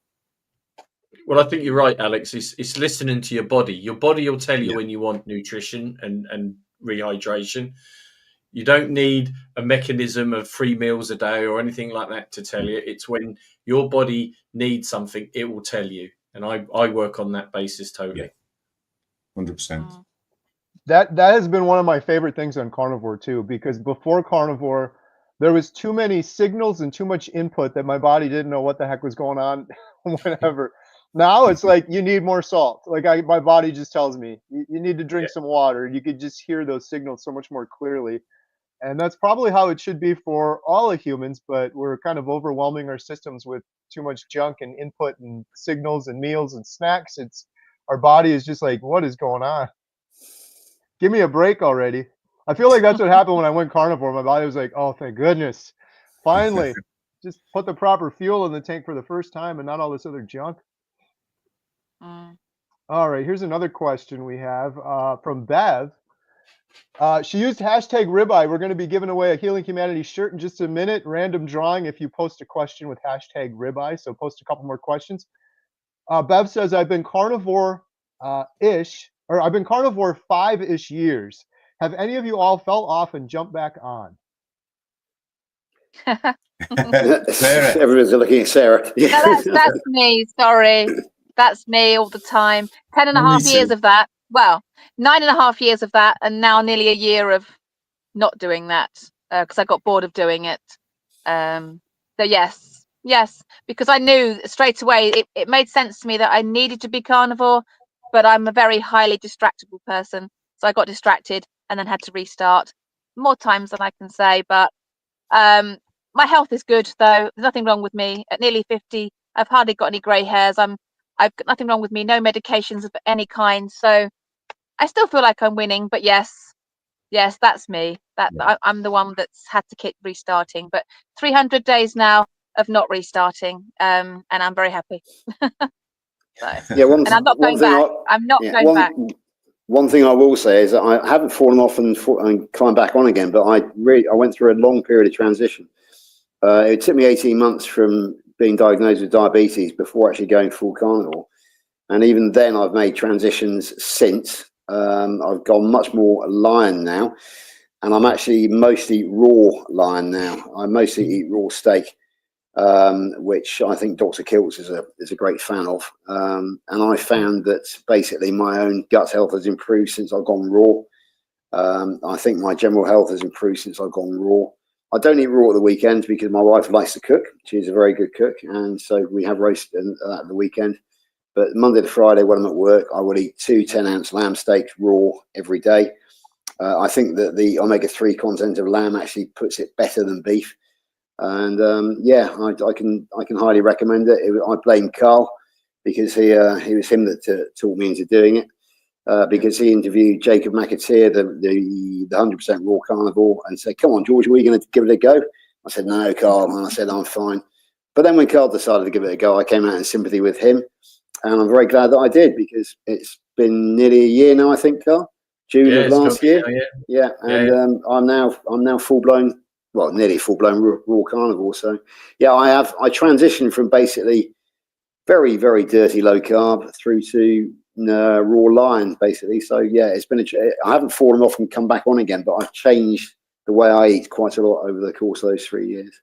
Well, I think you're right, Alex. It's listening to your body. Your body will tell you Yeah. when you want nutrition and rehydration. You don't need a mechanism of 3 meals a day or anything like that to tell you. It's when your body needs something, it will tell you. And I work on that basis totally. 100%. that has been one of my favorite things on carnivore too, because before carnivore, there was too many signals and too much input that my body didn't know what the heck was going on whenever. Now it's like you need more salt. Like my body just tells me you need to drink some water. You could just hear those signals so much more clearly. And that's probably how it should be for all of humans, but we're kind of overwhelming our systems with too much junk and input and signals and meals and snacks. It's our body is just like, what is going on? Give me a break already. I feel like that's what happened when I went carnivore. My body was like, oh, thank goodness. Finally, just put the proper fuel in the tank for the first time and not all this other junk. Mm. All right, here's another question we have from Bev. She used hashtag ribeye. We're going to be giving away a Healing Humanity shirt in just a minute. Random drawing if you post a question with hashtag ribeye. So post a couple more questions. Bev says, I've been carnivore I've been carnivore 5-ish years. Have any of you all fell off and jumped back on? Sarah. Everyone's looking at Sarah. No, that's me. Sorry. That's me all the time. 10 and a half years of that. Well, 9.5 years of that, and now nearly a year of not doing that because I got bored of doing it. So yes, because I knew straight away it made sense to me that I needed to be carnivore, but I'm a very highly distractible person. So I got distracted and then had to restart more times than I can say. But my health is good, though. There's nothing wrong with me. At nearly 50, I've hardly got any grey hairs. I've got nothing wrong with me. No medications of any kind. So I still feel like I'm winning. But yes, that's me. I'm the one that's had to keep restarting. But 300 days now of not restarting, and I'm very happy. So, Yeah, and I'm not going back. I'm not going back. One thing I will say is that I haven't fallen off and climbed back on again, but I went through a long period of transition. It took me 18 months from being diagnosed with diabetes before actually going full carnivore. And even then I've made transitions since. I've gone much more lion now, and I'm actually mostly raw lion now. I mostly eat raw steak, which I think Dr. Kiltz is a great fan of. And I found that basically my own gut health has improved since I've gone raw. I think my general health has improved since I've gone raw. I don't eat raw at the weekends because my wife likes to cook. She's a very good cook, and so we have roast at the weekend. But Monday to Friday, when I'm at work, I will eat 2 10-ounce lamb steaks raw every day. I think that the omega-3 content of lamb actually puts it better than beef. And I can highly recommend it. I blame Carl because he was him that taught me into doing it. Because he interviewed Jacob McAteer, the 100% raw carnivore, and said, "Come on, George, are we going to give it a go?" I said, "No, Carl," and I said, "I'm fine." But then when Carl decided to give it a go, I came out in sympathy with him, and I'm very glad that I did because it's been nearly a year now, I think, Carl. June of last year. Now, and I'm now full blown well, nearly full-blown raw carnivore. So yeah, I transitioned from basically very, very dirty low carb through to raw lion, basically. So yeah, it's been I haven't fallen off and come back on again, but I've changed the way I eat quite a lot over the course of those 3 years.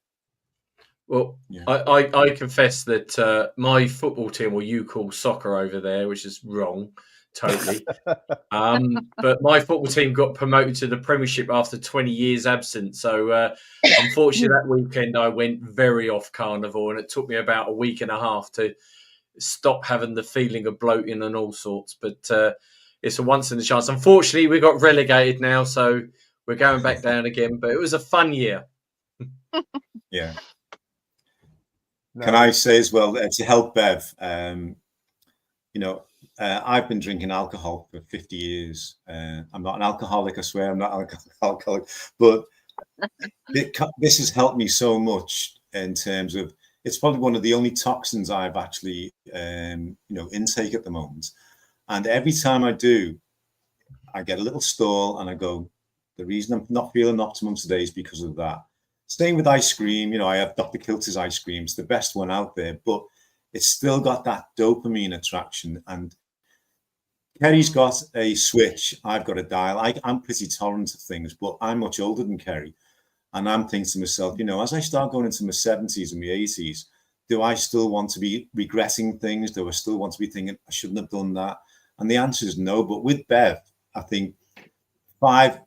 Well, Yeah. I confess that my football team, or you call soccer over there, which is wrong, totally. But my football team got promoted to the Premiership after 20 years absent. So unfortunately, that weekend I went very off carnivore, and it took me about a week and a half to stop having the feeling of bloating and all sorts. But it's a once in a chance. Unfortunately, we got relegated now, so we're going back down again. But it was a fun year. Yeah. No. Can I say as well, to help Bev, you know, I've been drinking alcohol for 50 years. I'm not an alcoholic, I swear I'm not an alcoholic, but this has helped me so much in terms of, it's probably one of the only toxins I've actually, you know, intake at the moment. And every time I do, I get a little stall and I go, the reason I'm not feeling optimum today is because of that. Same with ice cream, you know, I have Dr. Kilter's ice cream. It's the best one out there, but it's still got that dopamine attraction. And Kerry's got a switch. I've got a dial. I'm pretty tolerant of things, but I'm much older than Kerry. And I'm thinking to myself, you know, as I start going into my 70s and my 80s, do I still want to be regretting things? Do I still want to be thinking, I shouldn't have done that? And the answer is no. But with Bev, I think 5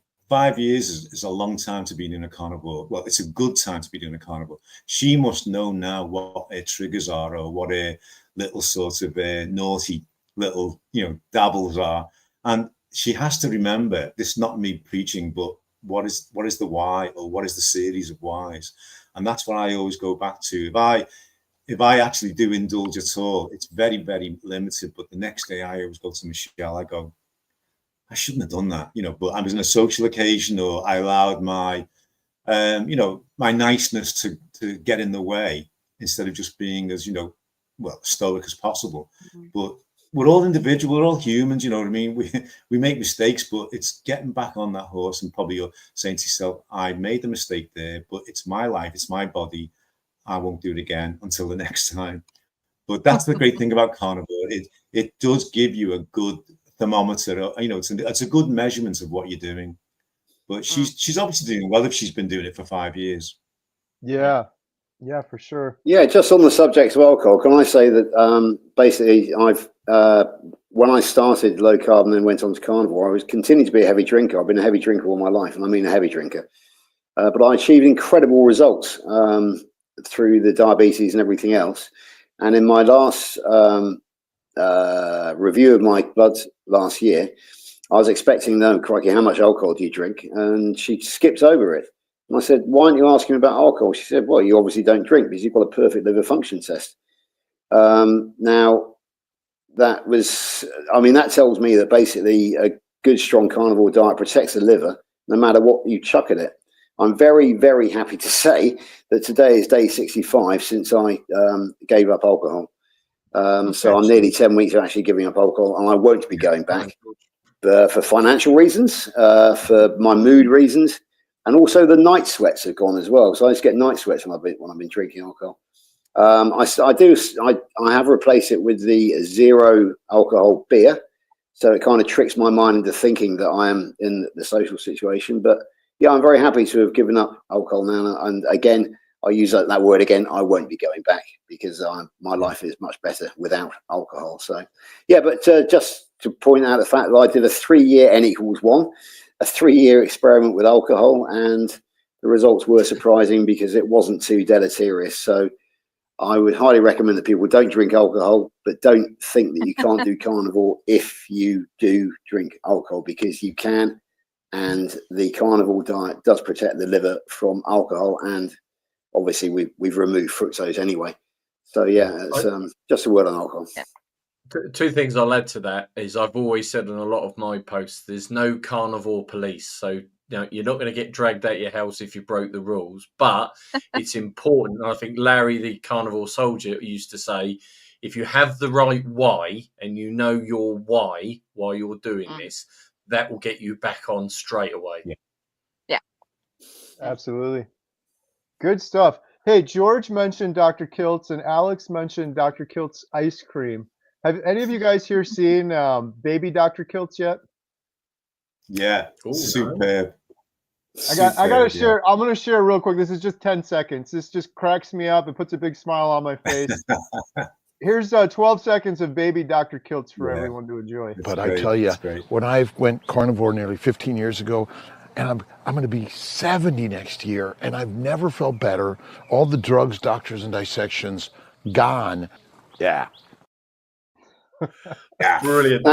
years is a long time to be doing a carnivore. Well, it's a good time to be doing a carnivore. She must know now what her triggers are, or what her little sort of naughty little, you know, dabbles are. And she has to remember, this is not me preaching, but what is the why, or what is the series of whys? And that's what I always go back to. If I actually do indulge at all, it's very, very limited. But the next day I always go to Michelle, I go, I shouldn't have done that, you know, but I was in a social occasion, or I allowed my, you know, my niceness to get in the way, instead of just being as, you know, well, stoic as possible. Mm-hmm. But we're all individual, we're all humans, you know what I mean? We make mistakes, but it's getting back on that horse, and probably you're saying to yourself, I made the mistake there, but it's my life, it's my body. I won't do it again until the next time. But that's the great thing about carnivore. It does give you a good thermometer, you know, it's a good measurement of what you're doing. But she's obviously doing well if she's been doing it for 5 years. Yeah, for sure. Yeah, just on the subject of alcohol, can I say that basically I've when I started low carb and then went on to carnivore, I was continuing to be a heavy drinker. I've been a heavy drinker all my life, and I mean a heavy drinker. But I achieved incredible results through the diabetes and everything else. And in my last review of my blood last year, I was expecting, no, crikey, how much alcohol do you drink? And she skipped over it. And I said, why aren't you asking about alcohol? She said, well, you obviously don't drink because you've got a perfect liver function test. Now, that was, I mean, that tells me that basically a good, strong carnivore diet protects the liver no matter what you chuck at it. I'm very, very happy to say that today is day 65 since I gave up alcohol. So I'm nearly 10 weeks of actually giving up alcohol, and I won't be going back for financial reasons, for my mood reasons, and also the night sweats have gone as well. So I just get night sweats when I've been drinking alcohol. I have replaced it with the zero alcohol beer, so it kind of tricks my mind into thinking that I am in the social situation. But yeah, I'm very happy to have given up alcohol now. And again, I use that word again. I won't be going back because my life is much better without alcohol. So yeah, but just to point out the fact that I did a 3-year N=1, a 3-year experiment with alcohol, and the results were surprising because it wasn't too deleterious. So I would highly recommend that people don't drink alcohol, but don't think that you can't do carnivore if you do drink alcohol, because you can. And the carnivore diet does protect the liver from alcohol, and obviously we've removed fructose anyway. So yeah, it's just a word on alcohol. Yeah. Two things I'll add to that is I've always said in a lot of my posts, there's no carnivore police. So you know, you're not going to get dragged out of your house if you broke the rules, but it's important. And I think Larry, the carnivore soldier, used to say, if you have the right why and you know your why you're doing this, that will get you back on straight away. Absolutely. Good stuff. Hey, George mentioned Dr. Kiltz and Alex mentioned Dr. Kiltz ice cream. Have any of you guys here seen baby Dr. Kiltz yet? Yeah, Ooh, superb. I gotta Superb, yeah. share. I'm gonna share real quick. This is just 10 seconds. This just cracks me up. It puts a big smile on my face. Here's 12 seconds of baby Dr. Kiltz for Yeah. everyone to enjoy. It's But great, I tell you, it's great. when I went carnivore nearly 15 years ago, and I'm going to be 70 next year, and I've never felt better. All the drugs, doctors, and dissections gone. Yeah. Yeah. Brilliant.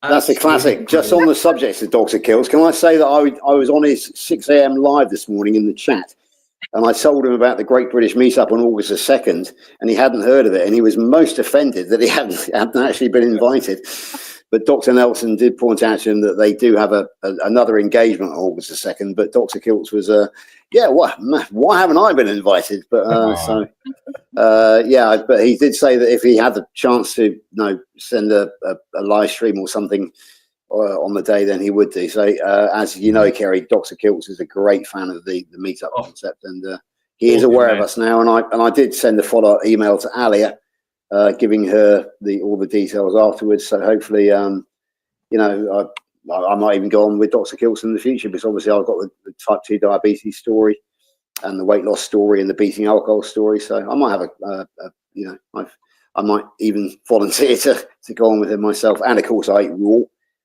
That's a classic. Just on the subject of Dr. Kiltz, can I say that I was on his 6 a.m. live this morning in the chat, and I told him about the Great British Meetup on August the 2nd, and he hadn't heard of it, and he was most offended that he hadn't actually been invited. But Dr. Nelson did point out to him that they do have another engagement on August the 2nd, but Dr. Kiltz was, why haven't I been invited? But but he did say that if he had the chance to, send a live stream or something on the day, then he would do. So, as you know, Kerry, Dr. Kiltz is a great fan of the meetup concept, and he is aware of us now. And I did send a follow-up email to Alia, giving her all the details afterwards. So hopefully, I might even go on with Dr. Kiltz in the future, because obviously I've got the type 2 diabetes story and the weight loss story and the beating alcohol story. So I might have I might even volunteer to go on with him myself. And of course, I eat raw,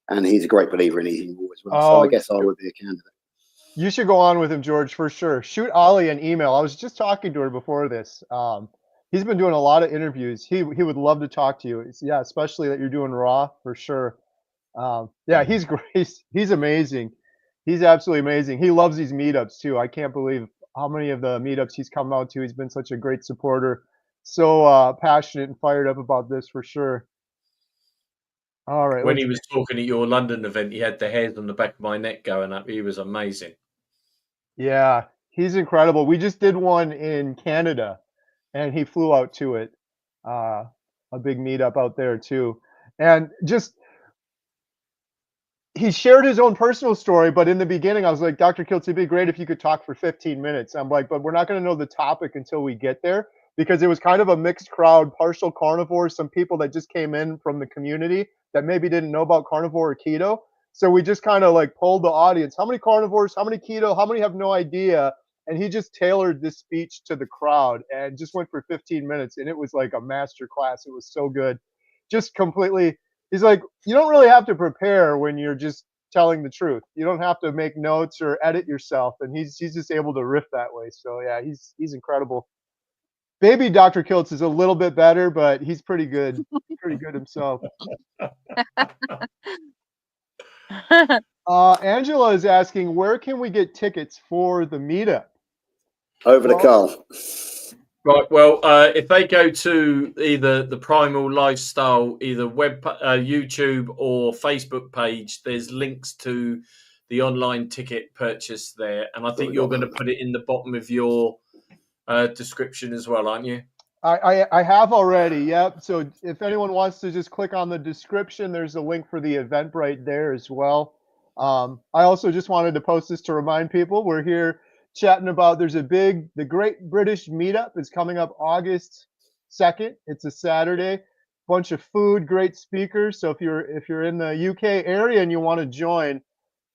and he's a great believer in eating raw as well. So I guess I would be a candidate. You should go on with him, George, for sure. Shoot Ollie an email. I was just talking to her before this. He's been doing a lot of interviews. He would love to talk to you. Yeah, especially that you're doing raw, for sure. He's great. He's amazing. He's absolutely amazing. He loves these meetups too. I can't believe how many of the meetups he's come out to. He's been such a great supporter. So passionate and fired up about this, for sure. All right. When he was talking at your London event, he had the hairs on the back of my neck going up. He was amazing. Yeah, he's incredible. We just did one in Canada, and he flew out to it. A big meetup out there too. And just, he shared his own personal story, but in the beginning I was like, Dr. Kiltz, it'd be great if you could talk for 15 minutes. I'm like, but we're not going to know the topic until we get there, because it was kind of a mixed crowd, partial carnivores, some people that just came in from the community that maybe didn't know about carnivore or keto. So we just kind of like polled the audience. How many carnivores, how many keto, how many have no idea? And he just tailored this speech to the crowd and just went for 15 minutes. And it was like a master class. It was so good. Just completely, he's like, you don't really have to prepare when you're just telling the truth. You don't have to make notes or edit yourself. And he's just able to riff that way. So yeah, he's incredible. Baby Dr. Kiltz is a little bit better, but he's pretty good. Pretty good himself. Angela is asking, where can we get tickets for the meetup? Over to Carl. Right. Well, if they go to either the Primal Lifestyle, either YouTube or Facebook page, there's links to the online ticket purchase there, and I think you're going to put it in the bottom of your description as well, aren't you? I have already. Yep. So if anyone wants to just click on the description, there's a link for the Eventbrite there as well. I also just wanted to post this to remind people we're here chatting about, the Great British Meetup is coming up August 2nd. It's a Saturday. Bunch of food, great speakers. So if you're in the UK area and you want to join,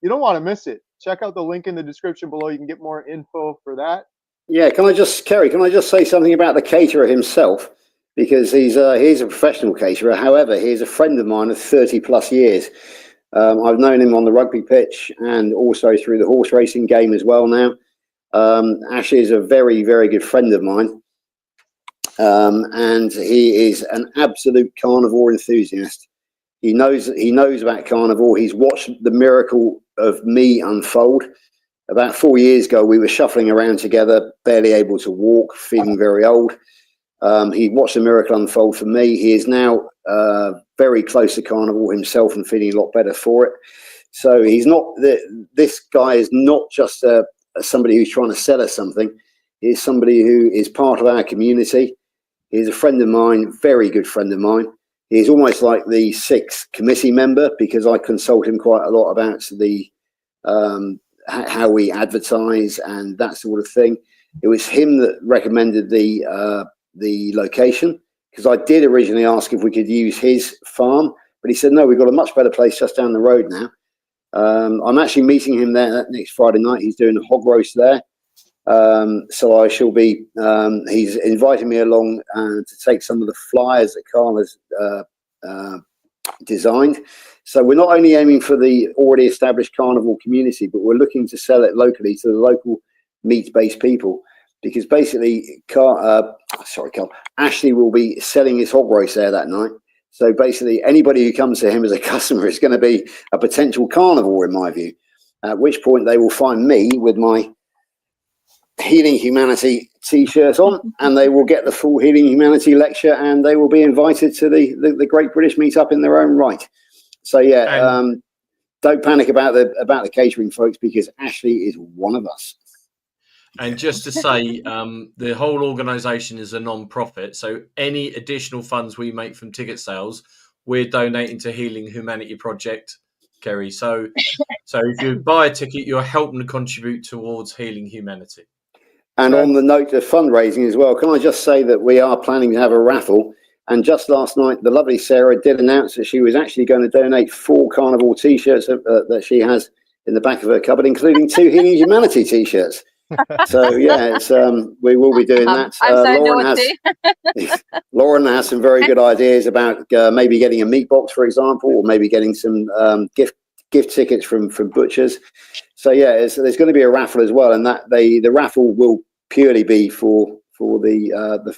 you don't want to miss it. Check out the link in the description below. You can get more info for that. Yeah, Kerry, can I just say something about the caterer himself? Because he's a professional caterer. However, he's a friend of mine of 30 plus years. I've known him on the rugby pitch and also through the horse racing game as well now. Ashley is a very, very good friend of mine. And he is an absolute carnivore enthusiast. He knows about carnivore. He's watched the miracle of me unfold. About 4 years ago, we were shuffling around together, barely able to walk, feeling very old. He watched the miracle unfold for me. He is now very close to carnivore himself and feeling a lot better for it. So this guy is not just somebody who's trying to sell us something. He's somebody who is part of our community. He's a friend of mine, very good friend of mine. He's almost like the 6th committee member, because I consult him quite a lot about the how we advertise and that sort of thing. It was him that recommended the location, because I did originally ask if we could use his farm, but he said no, we've got a much better place just down the road now. I'm actually meeting him there next Friday night. He's doing a hog roast there. So I shall be, he's invited me along to take some of the flyers that Carl has designed. So we're not only aiming for the already established carnivore community, but we're looking to sell it locally to the local meat-based people, because basically Ashley will be selling his hog roast there that night. So basically anybody who comes to him as a customer is going to be a potential carnivore, in my view, at which point they will find me with my Healing Humanity t-shirt on, and they will get the full Healing Humanity lecture, and they will be invited to the Great British Meetup in their own right. So yeah, don't panic about the catering, folks, because Ashley is one of us. And just to say, the whole organisation is a non-profit, so any additional funds we make from ticket sales, we're donating to Healing Humanity Project, Kerry. So if you buy a ticket, you're helping to contribute towards Healing Humanity. And on the note of fundraising as well, can I just say that we are planning to have a raffle. And just last night, the lovely Sarah did announce that she was actually going to donate 4 carnivore t-shirts that she has in the back of her cupboard, including 2 Healing Humanity t-shirts. So yeah, it's we will be doing that. Lauren has some very good ideas about maybe getting a meat box, for example, or maybe getting some gift tickets from butchers. So yeah, there's going to be a raffle as well, and that the raffle will purely be for the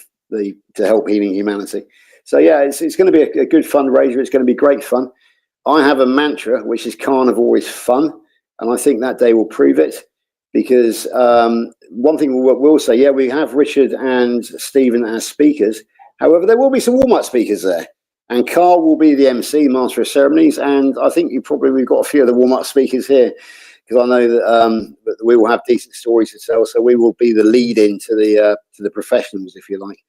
to help Healing Humanity. So yeah, it's going to be a good fundraiser. It's going to be great fun. I have a mantra, which is carnivore is fun, and I think that day will prove it. Because one thing we'll say, yeah, we have Richard and Stephen as speakers. However, there will be some warm-up speakers there, and Carl will be the MC, Master of Ceremonies, and I think we've got a few of the warm-up speakers here, because I know that we will have decent stories to tell, so we will be the lead-in to the professionals, if you like.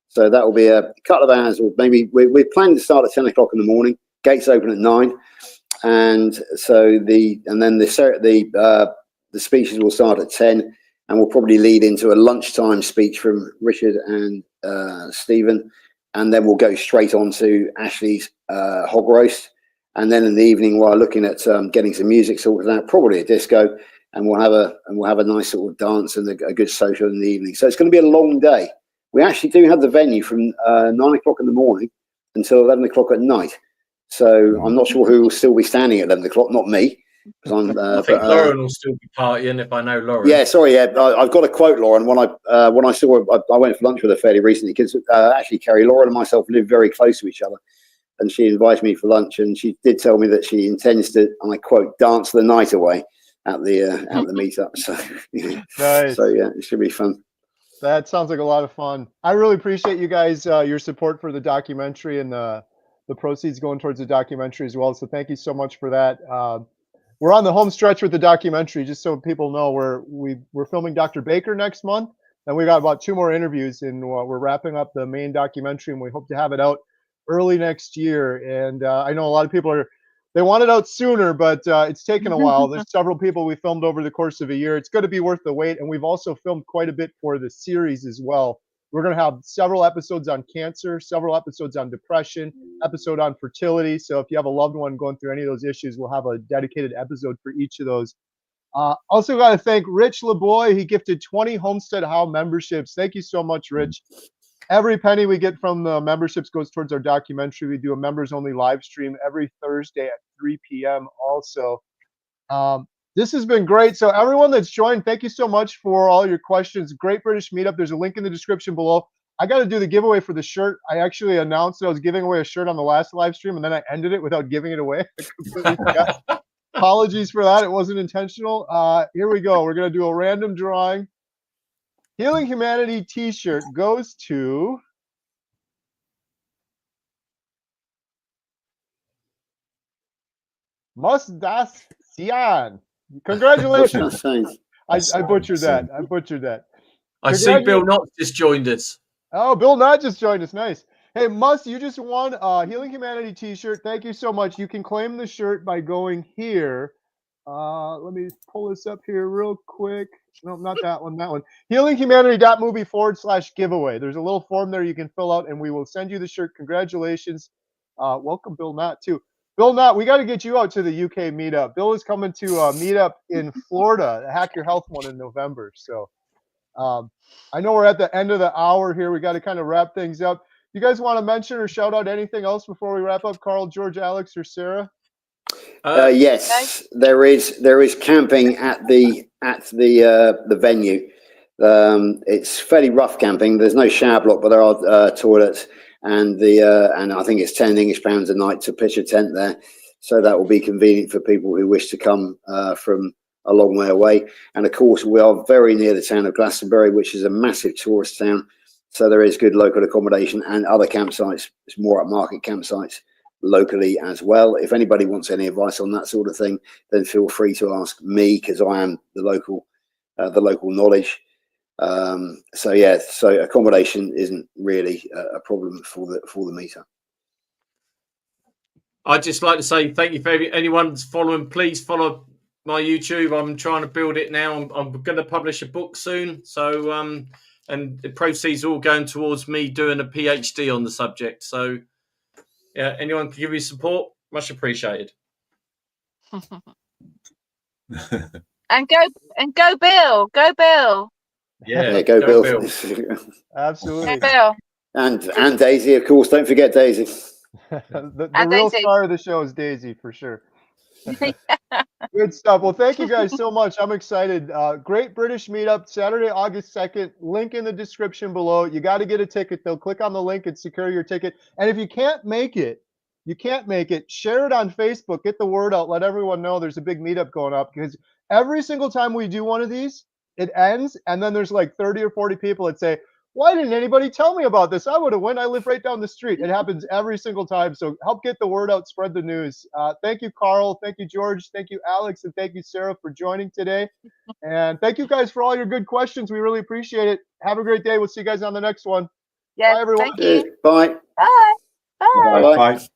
So that will be a couple of hours, or maybe we're planning to start at 10 o'clock in the morning. Gates open at 9, and so the speeches will start at 10, and we'll probably lead into a lunchtime speech from Richard and Stephen, and then we'll go straight on to Ashley's hog roast, and then in the evening, while looking at getting some music sorted out, probably a disco, and we'll have a nice sort of dance and a good social in the evening. So it's going to be a long day. We actually do have the venue from 9 o'clock in the morning until 11 o'clock at night. So I'm not sure who will still be standing at 11 o'clock. Not me. I think Lauren will still be partying if I know Lauren. Yeah, sorry. Yeah, I've got to quote Lauren. When I saw her, I went for lunch with her fairly recently, because actually, Kerry, Lauren and myself live very close to each other, and she invited me for lunch, and she did tell me that she intends to, and I quote, dance the night away at the meetup. So, Nice. So yeah, it should be fun. That sounds like a lot of fun. I really appreciate you guys, your support for the documentary, and the proceeds going towards the documentary as well. So thank you so much for that. We're on the home stretch with the documentary, just so people know. We're filming Dr. Baker next month, and we got about 2 more interviews, and we're wrapping up the main documentary, and we hope to have it out early next year. And I know a lot of people they want it out sooner, but it's taken a while. There's several people we filmed over the course of a year. It's going to be worth the wait, and we've also filmed quite a bit for the series as well. We're going to have several episodes on cancer, several episodes on depression, episode on fertility. So if you have a loved one going through any of those issues, we'll have a dedicated episode for each of those. Also got to thank Rich LeBoy. He gifted 20 Homesteadhow memberships. Thank you so much, Rich. Every penny we get from the memberships goes towards our documentary. We do a members-only live stream every Thursday at 3 p.m. also. This has been great. So everyone that's joined, thank you so much for all your questions. Great British Meetup. There's a link in the description below. I got to do the giveaway for the shirt. I actually announced that I was giving away a shirt on the last live stream, and then I ended it without giving it away. I completely forgot. Apologies for that. It wasn't intentional. Here we go. We're going to do a random drawing. Healing Humanity t-shirt goes to Musdas Sian. Congratulations. I butchered that. I butchered that. I see Bill Knott just joined us. Oh, Bill Knott just joined us. Nice. Hey, you just won a Healing Humanity t-shirt. Thank you so much. You can claim the shirt by going here. Let me pull this up here real quick. No, not that one. That one. HealingHumanity.movie/giveaway. There's a little form there you can fill out, and we will send you the shirt. Congratulations. Welcome, Bill Knott, too. Bill Knott, we got to get you out to the UK meetup. Bill is coming to a meetup in Florida, the Hack Your Health one in November. So I know we're at the end of the hour here. We got to kind of wrap things up. You guys want to mention or shout out anything else before we wrap up? Carl, George, Alex, or Sarah? Yes, there is camping at the venue. It's fairly rough camping. There's no shower block, but there are toilets, and I think it's £10 a night to pitch a tent there. So that will be convenient for people who wish to come from a long way away. And of course, we are very near the town of Glastonbury, which is a massive tourist town. So there is good local accommodation and other campsites, it's more upmarket campsites locally as well. If anybody wants any advice on that sort of thing, then feel free to ask me, because I am the local knowledge. So accommodation isn't really a problem for the meetup. I'd just like to say thank you for anyone's following. Please follow my YouTube. I'm trying to build it now. I'm going to publish a book soon. So and the proceeds are all going towards me doing a PhD on the subject. So yeah, anyone can give me support, much appreciated. And go Bill. Go Bill. Yeah, go Bill. Absolutely. Go Bill. And Daisy, of course. Don't forget Daisy. the real Daisy. star of the show is Daisy, for sure. Good stuff. Well, thank you guys so much. I'm excited. Great British Meetup, Saturday, August 2nd. Link in the description below. You got to get a ticket, though. Click on the link and secure your ticket. And if you can't make it, share it on Facebook. Get the word out. Let everyone know there's a big meetup going up, because every single time we do one of these, it ends, and then there's like 30 or 40 people that say, why didn't anybody tell me about this? I would have went. I live right down the street. It happens every single time. So help get the word out, spread the news. Thank you, Carl. Thank you, George. Thank you, Alex. And thank you, Sarah, for joining today. And thank you guys for all your good questions. We really appreciate it. Have a great day. We'll see you guys on the next one. Yeah, Bye, everyone. thank you. Bye. Bye. Bye. Bye. Bye.